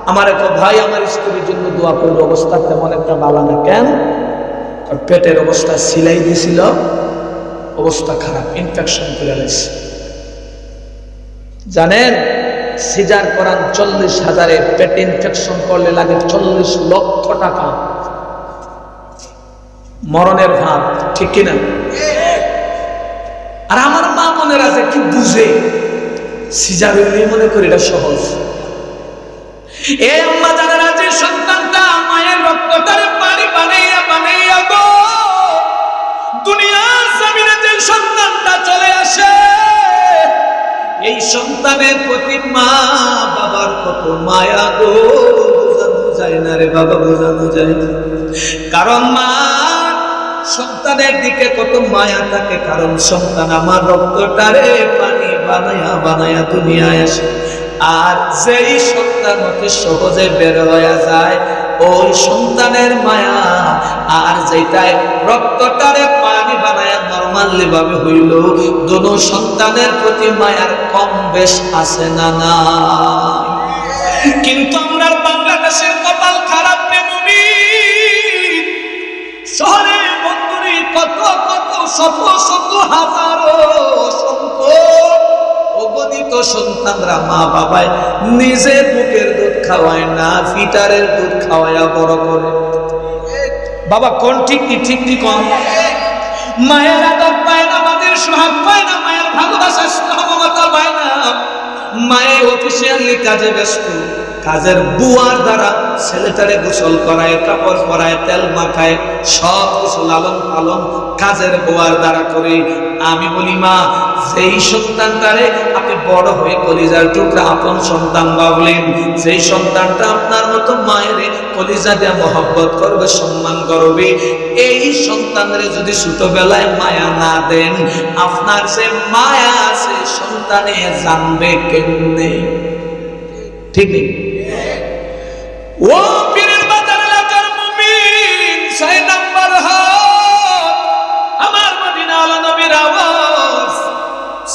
আমার এক ভাই আমার স্ত্রীর জন্য দোয়া করল, অবস্থা তেমন একটা ভালো না। কেন? পেটের অবস্থা সিলাই দিছিল, অবস্থা খারাপ, ইনফেকশন করে গেছে। জানেন সিজার করান 40,000, পেট ইনফেকশন করলে লাগে 40 লক্ষ টাকা, মরণের ভাব, ঠিক কিনা? আর আমার মা মনে আছে কি বুঝে সিজার হইলে মনে করি এটা সহজ। এ আম্মা জানেরা যে সন্তানটা মায়ের রক্তটারে পানি বানাইয়া বানাইয়া গো দুনিয়ার জমিনে যে সন্তানটা চলে আসে, এই সন্তানের প্রতি মা বাবার কত মায়া গো, বোঝানো যায় না রে বাবা, বোঝানো যায় না। কারণ মা সন্তানের দিকে কত মায়া থাকে, কারণ সন্তান আমার রক্তটারে পানি বানায়া বানায়া দুনিয়ায় আসে। আর যেই সন্তান অতি সহজে বের হয়ে যায়, ওই সন্তানের মায়া আর যেটাই রক্তটারে পানি বানায়া নরমালি ভাবে হইল, দোনো সন্তানের প্রতি মায়ার কম বেশ আছে না না? কিন্তু আমরা বাংলাদেশের কপাল খারাপ রে মুমিন, শহরে বন্দরে কত কত শত শত হাজারো অগণিত সন্তানরা মা বাবায় নিজের বুকের দুধ খাওয়ায় না, ফিটারের দুধ খাওয়ায়া বড় করে। বাবা কোন ঠিক কি? ঠিক কি কম? মায়ের আদর পায় না, মায়ের সোহাগ পায় না, মায়ের ভালোবাসা স্নেহ মমতা পায় না। মায়ের অফিসিয়ালি কাজে ব্যস্ত, কাজের বুয়ার দ্বারা ছেলেটারে গোসল করায়, কাপড় পরায়, তেল মাখায়, সব কিছু লালন পালন কাজের বুয়ার দ্বারা করে। আমি বলি মা, যেই সন্তানটারে আপনি বড় হয়ে কলিজার টুকরা আপন সন্তান ভাবলেন, যেই সন্তানটা আপনার মতো মায়ের কলিজা দিয়ে মহব্বত করবে, সম্মান করবে, এই সন্তানরে যদি ছোটবেলায় মায়া না দেন, আপনার যে মায়া আছে সন্তানে জানবে কেমনে? ঠিক নেই? ও পীরের বাজার এলাকার মুমিন, 6 নাম্বার হাত আমার মদিনা আলা নবীর আওয়াজ।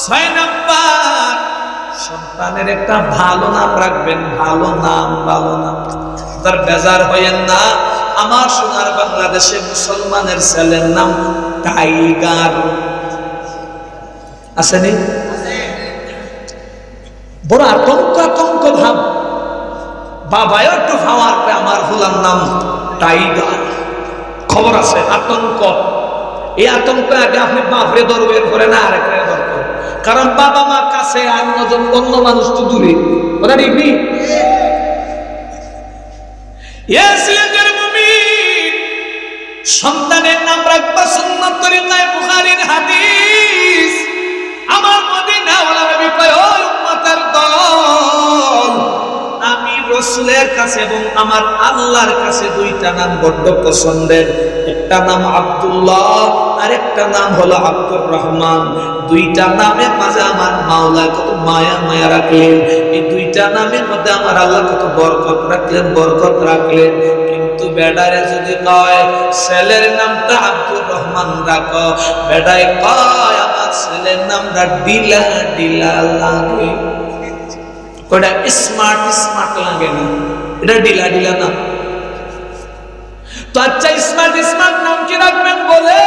6 নাম্বার, সন্তানের একটা ভালো নাম রাখবেন, ভালো নাম, ভালো নাম। তার বেজার হইেন না, আমার সোনার বাংলাদেশে মুসলমানের ছেলের নাম টাইগার আসেনি? বড় আতঙ্ক আতঙ্ক ভাব, বাবায় একটু ভাবার পে আমার ফুলার নাম টাইগার। খবর আছে আতঙ্ক, এই আতঙ্ক আগে আপনি বাপরে দরবের করে না আরেকরে দরকার, কারণ বাবা মা কাছে আর অন্য মানুষ তো দূরে, ওটা ঠিক নেই? সন্তানের নাম রাখবা সুন্নাত তরিকায়, বুখারীর হাদিস। আমার মদিনা ওয়ালা নবী কয়, ও উম্মতের দল, আমি রাসূলের কাছে এবং আমার আল্লাহর কাছে 2টা নাম বড় পছন্দের। একটা নাম আব্দুল্লাহ, আর একটা নাম হলো আব্দুর রহমান। 2টা নামের মাঝে আমার মাওলা কত মায়া মায়া রাখলেন, এই 2টা নামের মধ্যে আমার আল্লাহ কত বরকত রাখলেন, বরকত রাখলেন। কিন্তু বেড়ারে যদি কয় ছেলের নামটা আব্দুর রহমান রাখো, বেড়ায় কয় আমার ছেলের নামটা ডিলা ডিলা লাগে, ওটা স্মার্ট স্মার্ট লাগে না, এটা ডিলা ডিলা না। তো আচ্ছা স্মার্ট স্মার্ট নাম কি রাখবেন বলে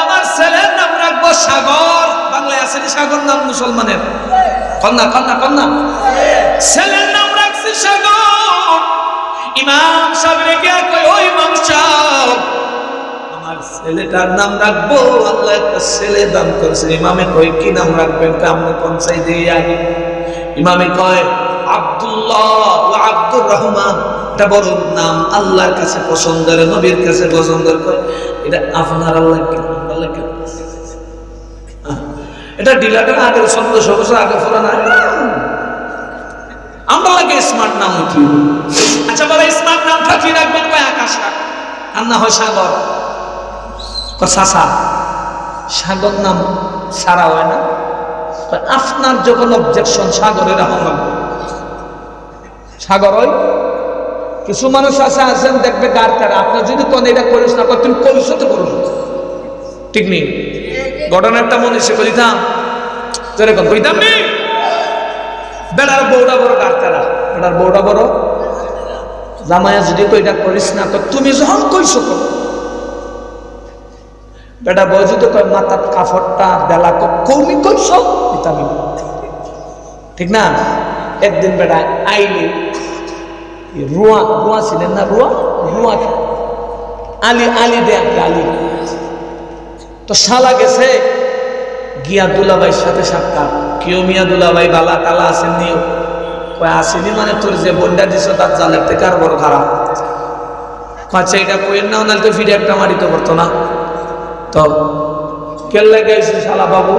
আমার ছেলের নাম রাখবো সাগর। বাংলায় আছে সাগর নাম মুসলমানের? কন্যা কন্যা কন্যা, ছেলের নাম রাখছে সাগর। ইমাম সাহেব রেখে কই ওই ইমাম সাহেব আমার ছেলেটার নাম রাখবো, আল্লাহ একটা ছেলে দান করেছে। ইমামে কই কি নাম রাখবেন? আপনি পঞ্চায়েত দিয়ে আগে। ইমামে কয় আব্দুল্লাহ ও আব্দুর রহমান, এটা বড় নাম, আল্লাহর কাছে পছন্দের, নবীর কাছে পছন্দের। এটা আপনার আল্লাহ এটা ডিলাটা আগে 1400 বছর আগে ফোরা না, আমরা লাগে স্মার্ট নাম কি? আচ্ছা বাবা স্মার্ট নামটা কি রাখবেন? কয় আকাশ রাখ, আর না হয় সাগর। সাসা সাগর নাম সারা হয় না, আপনার যখন অবজেকশন সাগরের রহমান সাগর হয়। কিছু মানুষ আছে আছেন দেখবে গার কারা, আপনার যদি কোন এটা করিস না তুমি করিস তো করো, ঠিক নেই। ঘটনা একটা মনে সে কইতাম যেরকম কইতাম নি, বেড়ার বউটা বড় গার কারা, বেড়ার বউটা বড় জামাইয়া যদি কইটা করিস না তো তুমি যখন কইস করো। বেটা বউ যদি কয় মাথার কাপড়টা বেলা কৌমি কইস আমি, ঠিক না? একদিন বেটা আইলে রুয়া রুয়া ছিলেন না, রুয়া রুয়া আলী আলী দে আলী, তো শালা গেছে গিয়া দুলাভাইয়ের সাথে সাক্ষাৎ। কেউ মিয়া দুলাভাই বালা টালা আসেন নিও? কয় আসেনি মানে তোর যে বন্ডা দিছ তার জালের থেকে আর বড় খারাপ। আচ্ছা এটা কইেন না, নাহলে তো ফিরে একটা মারিতে পারতো না। তো কেল্লা গেছি শালা বাবু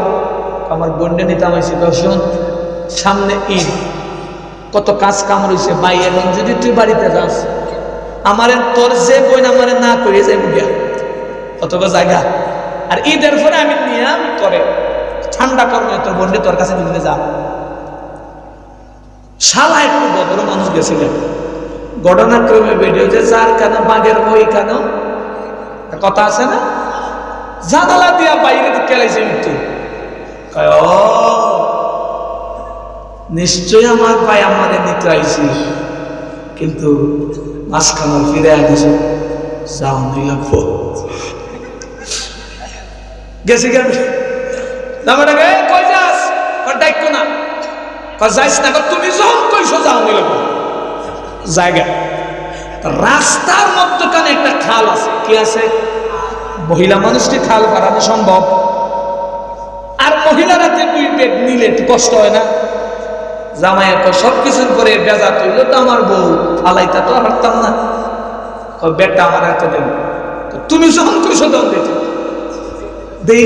আমার বন্ডে নিতে আমাইছি। শোন সামনে ঈদ, কত কাজ কাম রয়েছে ভাই, এখন যদি তুই বাড়িতে যাস আমারে তোর যে বইন আমারে না করে যাই বুঝিয়া কতটা জায়গা, আর ঈদের পরে আমি নিয়ে আমি তোরে ঠান্ডা করবে তোর বন্ডে তোর কাছে নিয়ে যা। শালা একটু ভদ্র মানুষ গেছিলেন, ঘটনাক্রমে ভিডিও যে যার কেন বাঘের বই কেন কথা আছে না, জানালা দিয়া বাইরে কেলাইছে মৃত্যু। নিশ্চয় আমার ভাই আমাদের নিতে আইছি, কিন্তু মাঝখানে ফিরে আসছে যাও নিয়ে লাগবো গেছি গে কই যাস ডাইকো না, যাইস না তুমি যখন কইছো যাও নিয়ে লাগবো জায়গা। রাস্তার মধ্যখানে একটা খাল আছে, কি আছে? মহিলা মানুষকে খাল পারানো সম্ভব, আর মহিলারা দুই বেড নিলে একটু কষ্ট হয় না? জামাইয়ের তো সবকিছুর করে বেজা তৈল তো আমার বউ ফালাইতা তো হারতাম না, বেডটা আমার হাতে দেন। তুমি যখন কইছো তখন দিত দেই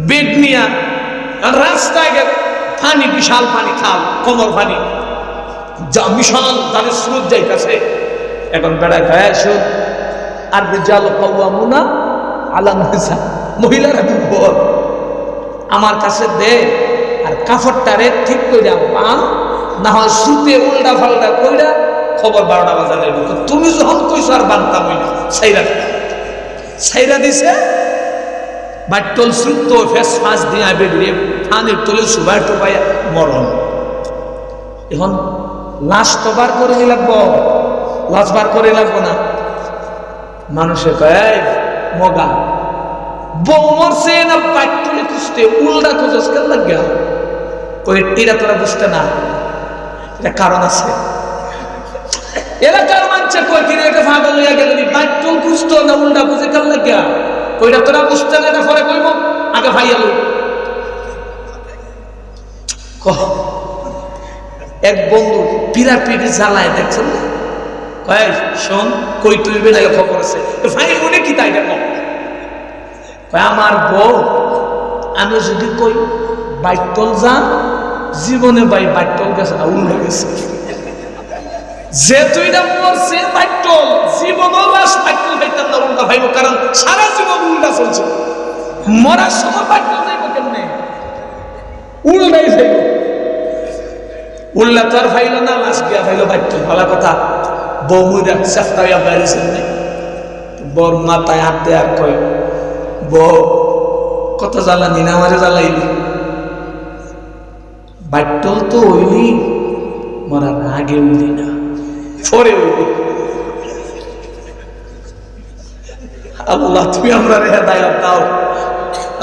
বেড নিয়া রাস্তায় গেল, পানি বিশাল পানি, খাল কোমর পানি, যা বিশাল তাদের স্রোত যাইতেছে। এখন বেড়ায় গায়ে শোধ আর রিজাল কাওয়ামুনা আলা নিসা, মহিলারা দুর্বল, আমার কাছে দে আর কাফড়টারে ঠিক কইরা বান, না হয় সুতে উল্টা ফাল্টা কইরা খবর 12টা বাজারে। তুমি যখন কইছো আর বানতাম হইনা ছাইরা দিছে বাট্টল সুতো ফেস ফাঁস দিয়া বেরিয়ে পানির তলে সুবাই টোপাই মরণ। এখন লাশ তো বার করে লাগবো, লাশ বার করে লাগবো না? মানুষে কয় মগা বউ মরছে না বাট্টলে খুঁজতে উল্টা খুঁজস কেন লাগিয়া? কই এটা তোরা বুঝতে না, এটা কারণ আছে। এলাকার মানুষ কই কিনে একটা পাগল হইয়া গেল, বাট্টল খুঁজতো না উল্টা খুঁজে কেন লাগিয়া? কইটা তোরা বুঝতে না, এটা পরে কইব আগে ভাইয়ালো। এক বন্ধু পিড়াপিড়ি জ্বালায় দেখছেন না, কয় শোন কই তুলবে না খবর আছে ভাই উনি কি তাই দেখো আমার বউ আমি যদি কই বাইটল যান জীবনে ভাই বাইটল গেছে না উল্টা গেছে, যে তুইটা মরছে বাইটল জীবনও লাশ বাইটল পাইতাম না, উল্টা ভাইব, কারণ সারা জীবন উল্টা চলছে, মরার সময় বাইটল যাইব কেমনে? উল্টাই যাইব, উল্লা তো আর ফাইল না, লাশ গিয়া ফাইল বাইটল। ভালো কথা, বৌমুরা চেষ্টা হইয়া বেড়েছেন না, বর মাথায় হাত দেয় আর কয়, বউ কত জ্বালানি না আমারে জ্বালাইলি, বাট্টল তো হইলি, মরার আগে হইলি না, পরে হইলি। আল্লাহ তুমি আমরা হেদায়েত দাও।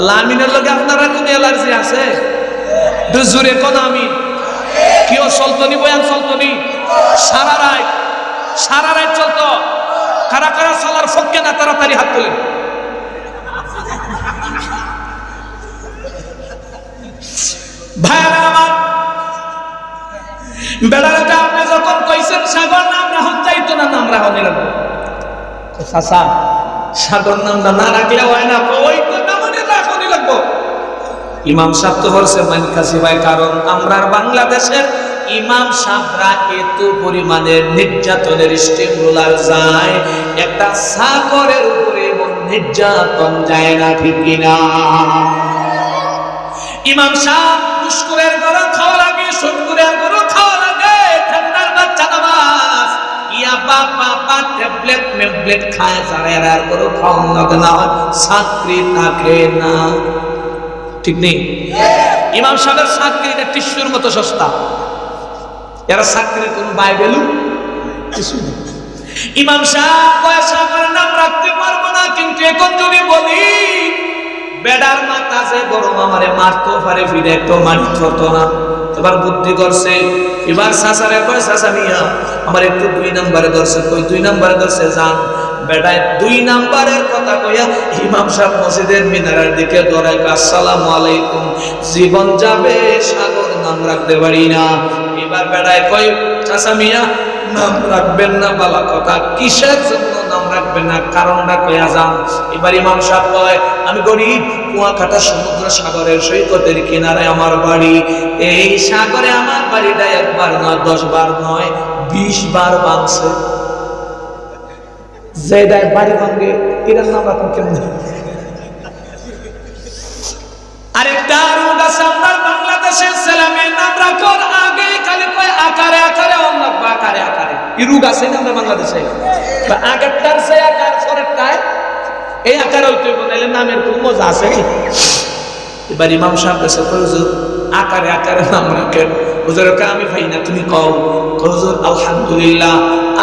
লামিনের লগে আপনারা কোন অ্যালার্জি আছে? জোরে কোন আমিন। কেউ চলতনি বয়ান চলতনি সারা রাত চলতো। কারা কারা চলার ফক্কে না তাড়াতাড়ি হাত তোলেন। ভাইরা আমার, বেড়াটা আপনি যখন কইছেন সাগর নাম রাখুন যাইতো না, নাম রাখুন লাগবে। চাচা সাগর নামটা না রাখলে হয় না, ওই তো নামে রাখুনই লাগবো। ইমাম সাহেব তো বলছে মান কাসিবাই, কারণ আমরা বাংলাদেশের ইমাম সাহেবরা এত পরিমাণে নির্যাতনের স্টিমুলার যায়, একটা সাগরের উপরে এমন নির্যাতন যায় না, ঠিক কিনা? ইমাম সাহেব মুশকুরের গরু খাওয়া লাগে, শুকুরের গরু খাওয়া লাগে, ঠান্ডার বাচ্চা নামাজ ইয়া বাবা ট্যাবলেট মেবলেট খায়, যারা আর গরু খাওয়া লাগে না, চাকরি থাকে না, ঠিক নেই? ইমাম সাহেবের চাকরিটা টিস্যুর মতো সস্তা, এরা চাকরির কোন বাইবেলু কিছু নেই। ইমাম সাহেব পয়সা করে নাম রাখতে পারবো না, কিন্তু এখন যদি বলি বেডার মাথা যে গরম আমারে মারতো পারে, ফিরে একটু মানিত হতো না। এবার বুদ্ধি করছে, এবার চাচারে কয়, চাচা মিয়া আমার একটু 2 নম্বরে ধরছে, কই 2 নম্বরে ধরছে, যান বেটায় 2 নম্বরের কথা কইয়া ইমাম সাহেব মসজিদের মিনারের দিকে দৌড়ায়, আসসালামু আলাইকুম, জীবন যাবে সাগর নাম রাখতে পারি না। এবার বেটায় কয়, চাচা মিয়া নাম রাখবেন না, বালা কথা, কিসের জন্য নাম রাখবেন না, কারণটা কইয়া যান। এবার ইমাম সাহেব কয়, আমি গরিব, কুয়াকাটা সমুদ্র সাগরের সৈকতের কিনারায় আমার বাড়ি, এই সাগরে আমার বাড়িটা 1 বার নয় 10 বার নয় 20 বার ভাঙছে। যে দেয় বাড়ি ভাঙে এটার নাম রাখুন কেমন? আরেকটা রোগ আছে আপনার বাংলাদেশের ছেলেমেয়ের নাম রাখুন আগে খালি কয় আকারে আকারে, অন্য আকারে আকারে, এই রোগ আছে না আমরা বাংলাদেশে? আগেরটার সে আকার, পরেরটায় এই আকারে হইতে বলে নামের কোন মজা আছে? এবার ইমাম সাহেব কাছে কয়, হুজুর আকারে আকারে নাম রাখেন। হুজুরকে আমি ভাই না, তুমি কও। হুজুর আলহামদুলিল্লাহ,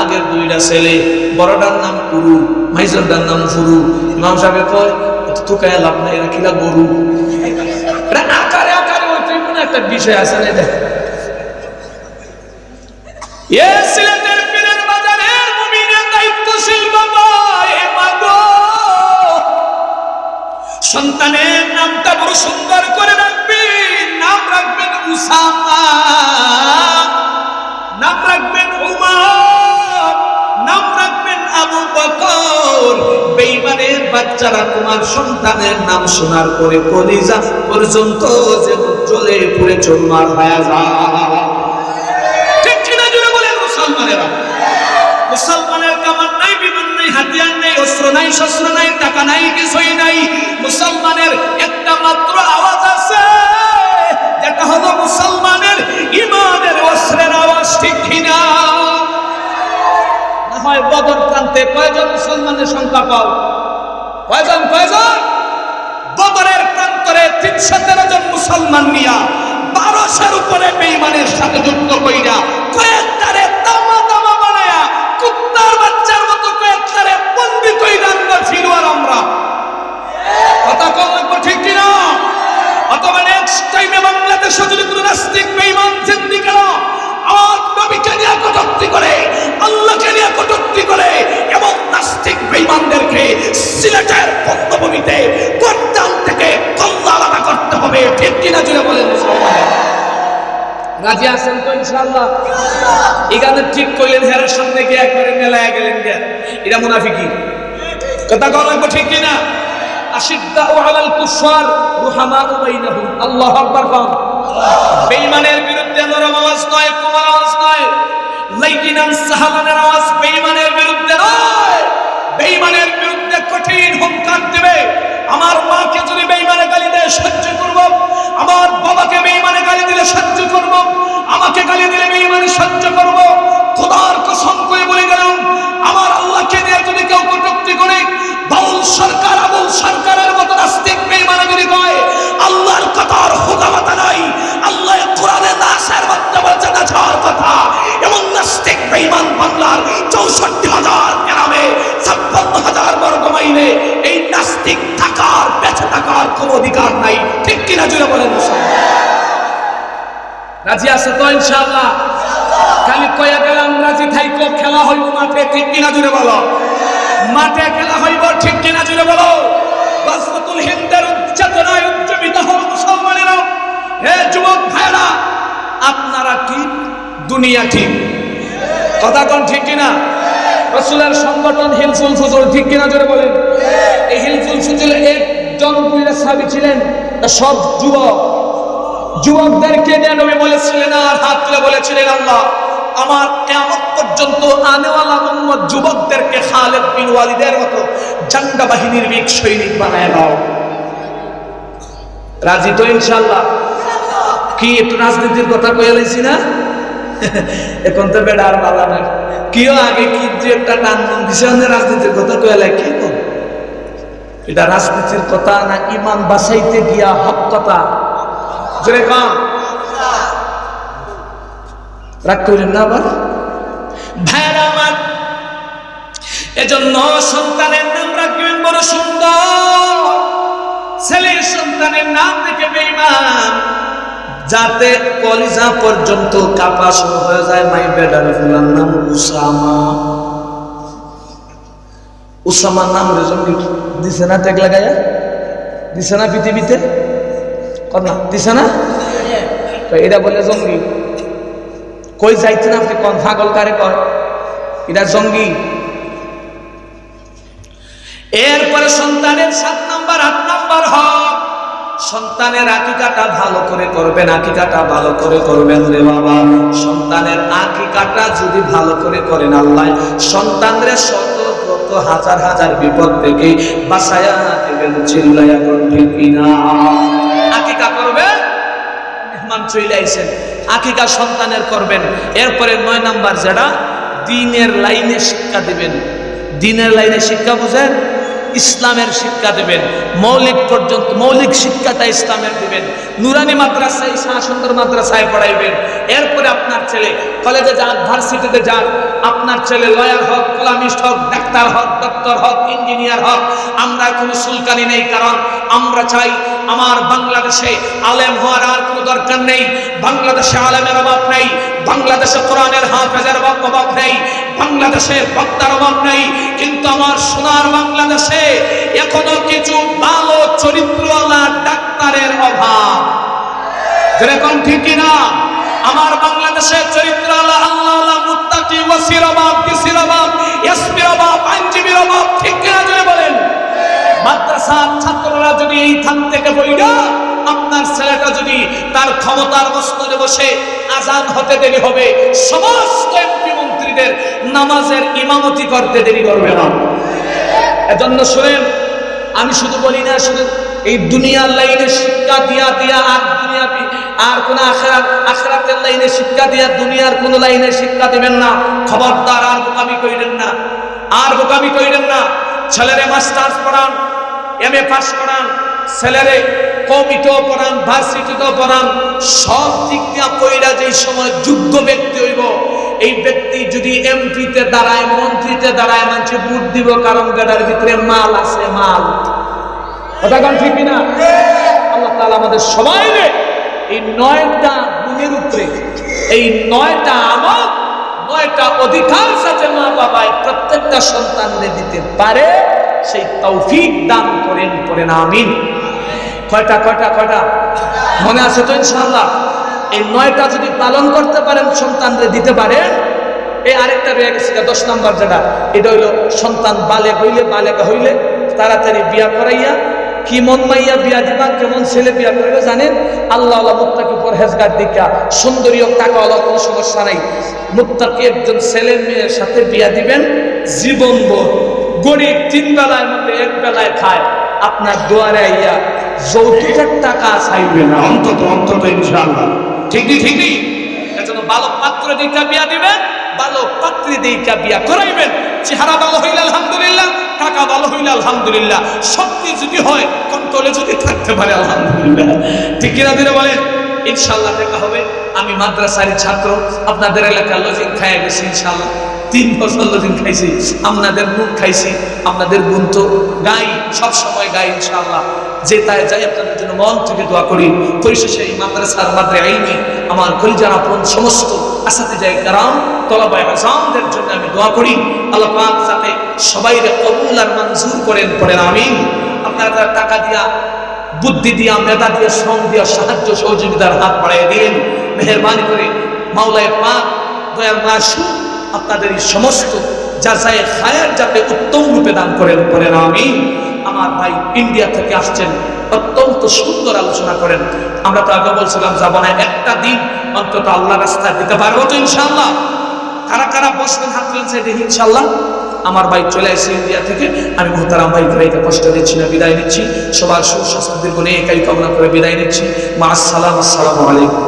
আগের 2টা ছেলে, বড়টার নাম কুরু, মাইজরটার নাম ফুরু। ইমাম সাহেব কয়, তোকায় লাভ নাই, এরা কিলা গরু। আকারে আকারে হইতে কোনো একটা বিষয় আছে না? দেখ সিলেটের পীরের বাজারের মুমিনের দায়িত্বশীল বাবা, এ মাগো সন্তানের নামটা বড় সুন্দর করে রাখবেন। নাম রাখবেন উসামা, নাম রাখবেন উমর, নাম রাখবেন আবু বকর। বেঈমানের বাচ্চারা তোমার সন্তানের নাম শোনার পরে কলিজা পর্যন্ত যে জ্বলে পুড়ে চুরমার হয়ে যায়। ঠিক কিনা জুড়ে বলেন মুসলমানেরা? মুসলমানের কামান নাই, বিমান নাই, হাতিয়ার নেই, অস্ত্র নাই, শস্ত্র নাই, টাকা নাই, কিছুই নাই। মুসলমানের একটা মাত্র আওয়াজ আছে, যেটা হলো মুসলমানের ইমানের অস্ত্রের আওয়াজ, ঠিক কিনা? না হয় বদর প্রান্তে কয়জন মুসলমানের সংখ্যা পাও? কয়জন? বদরের প্রান্তরে 313 জন মুসলমান নিয়া 1200-এর উপরে বেঈমানের সাথে যুদ্ধ কইরা কয়েকটারে দামা দামা বানায়া কুত্তার বাচ্চার মতো কয়েকটারে বন্দি কইরা আমরা ফিরওয়ার আমরা। কথা কম লাগবে, ঠিক কিনা? অথবা নেক্সট টাইমে বাংলাদেশে যদি কোনো নাস্তিক বেঈমান জিন্দিকারা আর নবীকে নিয়ে কটূক্তি করে, আল্লাহকে নিয়ে কটূক্তি করে, এবং নাস্তিক বেঈমানদেরকে সিলেটের বন্ধভূমিতে গর্দান থেকে কল্লা আলাদা করতে হবে, ঠিক কিনা জুড়ে বলেন মুসলমানেরা? রাজি আছেন তো ইনশাআল্লাহ? এখানে ঠিক কইলেন, হেরার সামনে গিয়ে একবারে মেলায় গেলেন, এটা মুনাফিকি। কথা কম লাগবে, ঠিক কিনা? আশিদ্দাউ আলাল কুফার রুহামাউ বাইনাহুম। আল্লাহু আকবার। কম বেঈমানের বিরুদ্ধে নরম আওয়াজ নয়, কোমল আওয়াজ নয়, লাইকিনান সাহালানের আওয়াজ বেঈমানের বিরুদ্ধে নয়। বেঈমানের বিরুদ্ধে কঠিন হুঙ্কার দিবে। আমার মাকে যদি বেঈমানে গালি দেয় সহ্য করব, আমার বাবাকে বেঈমানে গালি দিলে সহ্য করব, আমাকে গালি দিলে বেঈমানে সহ্য করব। খোদার কসম করে বলে গেলাম, থাকার কোনো অধিকার নাই। ঠিক কিনা জুড়ে বলেন মুসলমান? রাজি আছে তো ইনশাআল্লাহ? খালি কয়া গেলাম রাজি থাইকো, খেলা হইব মাঠে। ঠিক কিনা জুড়ে বলো? মাঠে খেলা হইব। ঠিক কিনা জুড়ে বলো? গজওয়াতুল হিন্দের উচ্চতনায় উজ্জীবিত হল মুসলমানেরা। হে যুবক ভাইরা, আপনারা ঠিক, দুনিয়া ঠিক। কথা কোন ঠিক কিনা? রাসূলের সংগঠন হিলফুল ফুজুল। ঠিক কিনা জোরে বলেন? এই হিলফুল ফুজুলে একজন দুইটা সাহাবী ছিলেন, সব যুবক। যুবকদেরকে নিয়ে নবী বলেছিলেন আর হাত তুলে বলেছিলেন, আল্লাহ আমার কিয়ামত পর্যন্ত আনেওয়ালা উম্মত যুবকদেরকে খালিদ বিন ওয়ালিদের মতো জান্ডা বাহিনীর বীর সৈনিক বানায় দাও। রাজি তো ইনশাআল্লাহ? কি একটু রাজনীতির কথা কয়ে লাইছি না? এখন তো বেড়া আর বালা না। কেউ আগে কি যে একটা টান দিছে রাজনীতির কথা কয়ে লাই, কি কর? এটা রাজনীতির কথা না ইমান বাঁচাইতে গিয়া হক কথা? জোরে কম। রাগ করেন না আবার ভাইরা আমার। এজন্য সন্তানের নাম রাখবেন বড় সুন্দর। ছেলের সন্তানের নাম দেখে বেঈমান, যাতে কলিজা পর্যন্ত কাঁপা শুরু হয়ে যায়। মাই বেডার ফুলার নাম উসামা। উসামার নাম রেজন দিছে না? টেক লাগাইয়া দিছে না? পৃথিবীতে কথা দিছে না? এটা বলে জঙ্গি। কই যাইতে না আপনি কোন পাগল কারে কয়? এটা জঙ্গি। এরপরে সন্তানের 7 নাম্বার 8 নাম্বার হক, সন্তানের আকিকাটা ভালো করে করবেন। আকিকাটা ভালো করে করবেন রে বাবা। সন্তানের আকিকাটা যদি ভালো করে করেন, আল্লাহ সন্তানরে শত শত হাজার হাজার বিপদ থেকে বাঁচায়া দেবেন। চিল্লায়া কোন ঠিক কিনা? আকিকা করবেন, মেহমান চলে আইছেন, আকিকা সন্তানের করবেন। এরপরে 9 নাম্বার যেটা, দ্বীনের লাইনে শিক্ষা দিবেন। দ্বীনের লাইনে শিক্ষা বুঝেন? ইসলামের শিক্ষা দেবেন। মৌলিক পর্যন্ত মৌলিক শিক্ষাটা ইসলামের দিবেন। নুরানি মাদ্রাসায়, শাহসুন্দর মাদ্রাসায় পড়াইবেন। এরপরে আপনার ছেলে কলেজে যান, ভার্সিটিতে যান, আপনার ছেলে লয়ার হোক, কলামিস্ট হোক, ডাক্তার হোক, ডক্টর হোক, ইঞ্জিনিয়ার হোক। আমরা কোনো সুলকানি নেই, কারণ আমরা চাই আমার বাংলাদেশে আলেম হওয়ার আর কোনো দরকার নেই। বাংলাদেশে আলেমের অভাব নেই, বাংলাদেশে কোরআনের হাফেজের অভাব নেই, বাংলাদেশে বক্তার অভাব নেই। কিন্তু আমার সোনার বাংলাদেশে এখনো কিছু ভালো চরিত্রওয়ালা ডাক্তারের অভাব। যেরকম ঠিক কিনা? আমার বাংলাদেশে চরিত্রওয়ালা আল্লাহওয়ালা মুত্তাকি ওয়াসির অভাব, কিসির অভাব, এসপির অভাব, আইনজীবীর অভাব। ঠিক কিনা জোরে বলেন? মাদ্রাসার ছাত্ররা যদি এই থান থেকে বইরা, আপনার ছেলেটা যদি তার ক্ষমতার মস্তরে বসে আজান হতে দেরি হবে, সমস্ত এমপি মন্ত্রীদের নামাজের ইমামতি করতে দেরি করবে না। এজন্য শুনেন, আমি শুধু বলি না, শুধু এই দুনিয়ার লাইনে শিক্ষা দিয়া দিয়া আর দুনিয়া আর কোন আখিরাতের লাইনে শিক্ষা দিয়া দুনিয়ার কোন লাইনে শিক্ষা দিবেন না। খবরদার, আর বোকামি করিলেন না, আর বোকামি করিলেন না। ছেলেরে মাস্টার্স পড়ান, এমএ পাস করান, ছেলেরে কমিটিও পড়ান, ভার্সিটিতেও পড়ান। সব দিক দিয়া কইরা যেই সময় যোগ্য ব্যক্তি হইব, এই ব্যক্তি যদি এমপিতে দাঁড়ায়, মন্ত্রীতে দাঁড়ায়, মানুষ ভোট দিব, কারণ বেটার ভিতরে মাল আছে, মাল। কথা কোন ঠিক কিনা? আল্লাহ তাআলা আমাদের সবাইকে এই 9টা গুণের উপরে, এই 9টা আমল, 9টা অধিকার সাথে মা বাবায় প্রত্যেকটা সন্তানদের দিতে পারে, সেই তৌফিক দান করেন। পড়েন আমিন। কয়টা কয়টা কয়টা মনে আছে তো ইনশাআল্লাহ? এই 9টা যদি পালন করতে পারেন, সন্তানদের দিতে পারেন। এই আরেকটা রয়ে গেছে 10 নাম্বার যেটা, এটা হইলো সন্তান বালেগ হইলে তাড়াতাড়ি বিয়া করাইয়া, কি মন মাইয়া বিয়া দিবা, কেমন ছেলে বিয়া করবে জানেন? আল্লাহ আল্লাহ মুত্তাকি পরহেজগার দিকা, সুন্দরী হোক, টাকাওয়ালা, কোনো সমস্যা নাই। মুত্তাকি একজন ছেলে মেয়ের সাথে বিয়া দিবেন, জীবনভর। গরিব 3 বেলার মধ্যে 1 বেলায় খায়, আপনার দুয়ারে আইয়া যৌতুকের টাকা চাইবে না অন্তত ইনশাআল্লাহ। ঠিকই ঠিকই। এজন্য ভালো পাত্র দিকা বিয়া দিবেন, ভালো পাত্রী দিকা বিয়া করাইবেন। চেহারা ভালো হইলে আলহামদুলিল্লাহ, টাকা ভালো হইলে আলহামদুলিল্লাহ, শক্তি যদি হয়, কন্ট্রোলে যদি থাকতে পারে আলহামদুলিল্লাহ। ঠিক কিনা দিলে বলেন? ইনশাআল্লাহ দেখা হবে। আমি মাদ্রাসার ছাত্র, আপনাদের এলাকার লজিং খাইয়া গেছি ইনশাআল্লাহ। 3 বছর লজিং খাইছি, আপনাদের মুখ খাইছি, আপনাদের গুণ তো গাই, সব সময় গাই ইনশাআল্লাহ। যে তাই যাই আপনাদের জন্য মন থেকে দোয়া করি। পরিশেষে এই মাদ্রাসার মাদ্রে আইনি আমার কলিজার আপন সমস্ত আসাতিজায়ে কেরাম তলাবায়ে আযমদের জন্য আমি দোয়া করি, আল্লাহ পাক যাতে সবাইরে কবুল আর মঞ্জুর করেন, পড়েন আমিন। আপনারা টাকা দিয়া, বুদ্ধি দিয়া, মেধা দিয়া, শ্রম দিয়া, সাহায্য সহযোগিতার হাত বাড়াইয়া দিন মেহেরবানি করে। মাওলায়ে পাক দয়াল মাসুদ আপনাদের এই সমস্ত জাযায়ে খায়ের যাতে উত্তম রূপে দান করেন, পড়েন আমিন। আমার ভাই ইন্ডিয়া থেকে আসছেন, অত্যন্ত সুন্দর আলোচনা করেন। আমরা তো আগে বলছিলাম যাব না, একটা দিন অন্তত আল্লাহ রাস্তায় দিতে পারবো তো ইনশাআল্লাহ? কারা কারা বসবেন হাত তুলছে দেখি ইনশাআল্লাহ। আমার ভাই চলে আসছে ইন্ডিয়া থেকে, আমি মোহতারাম ভাইকে কষ্ট দিচ্ছি না, বিদায় নিচ্ছি। সবার সুস্বাস্থ্য দীর্ঘ নেই একাই কামনা করে বিদায় নিচ্ছি। মা আসসালাম, আসসালামু আলাইকুম।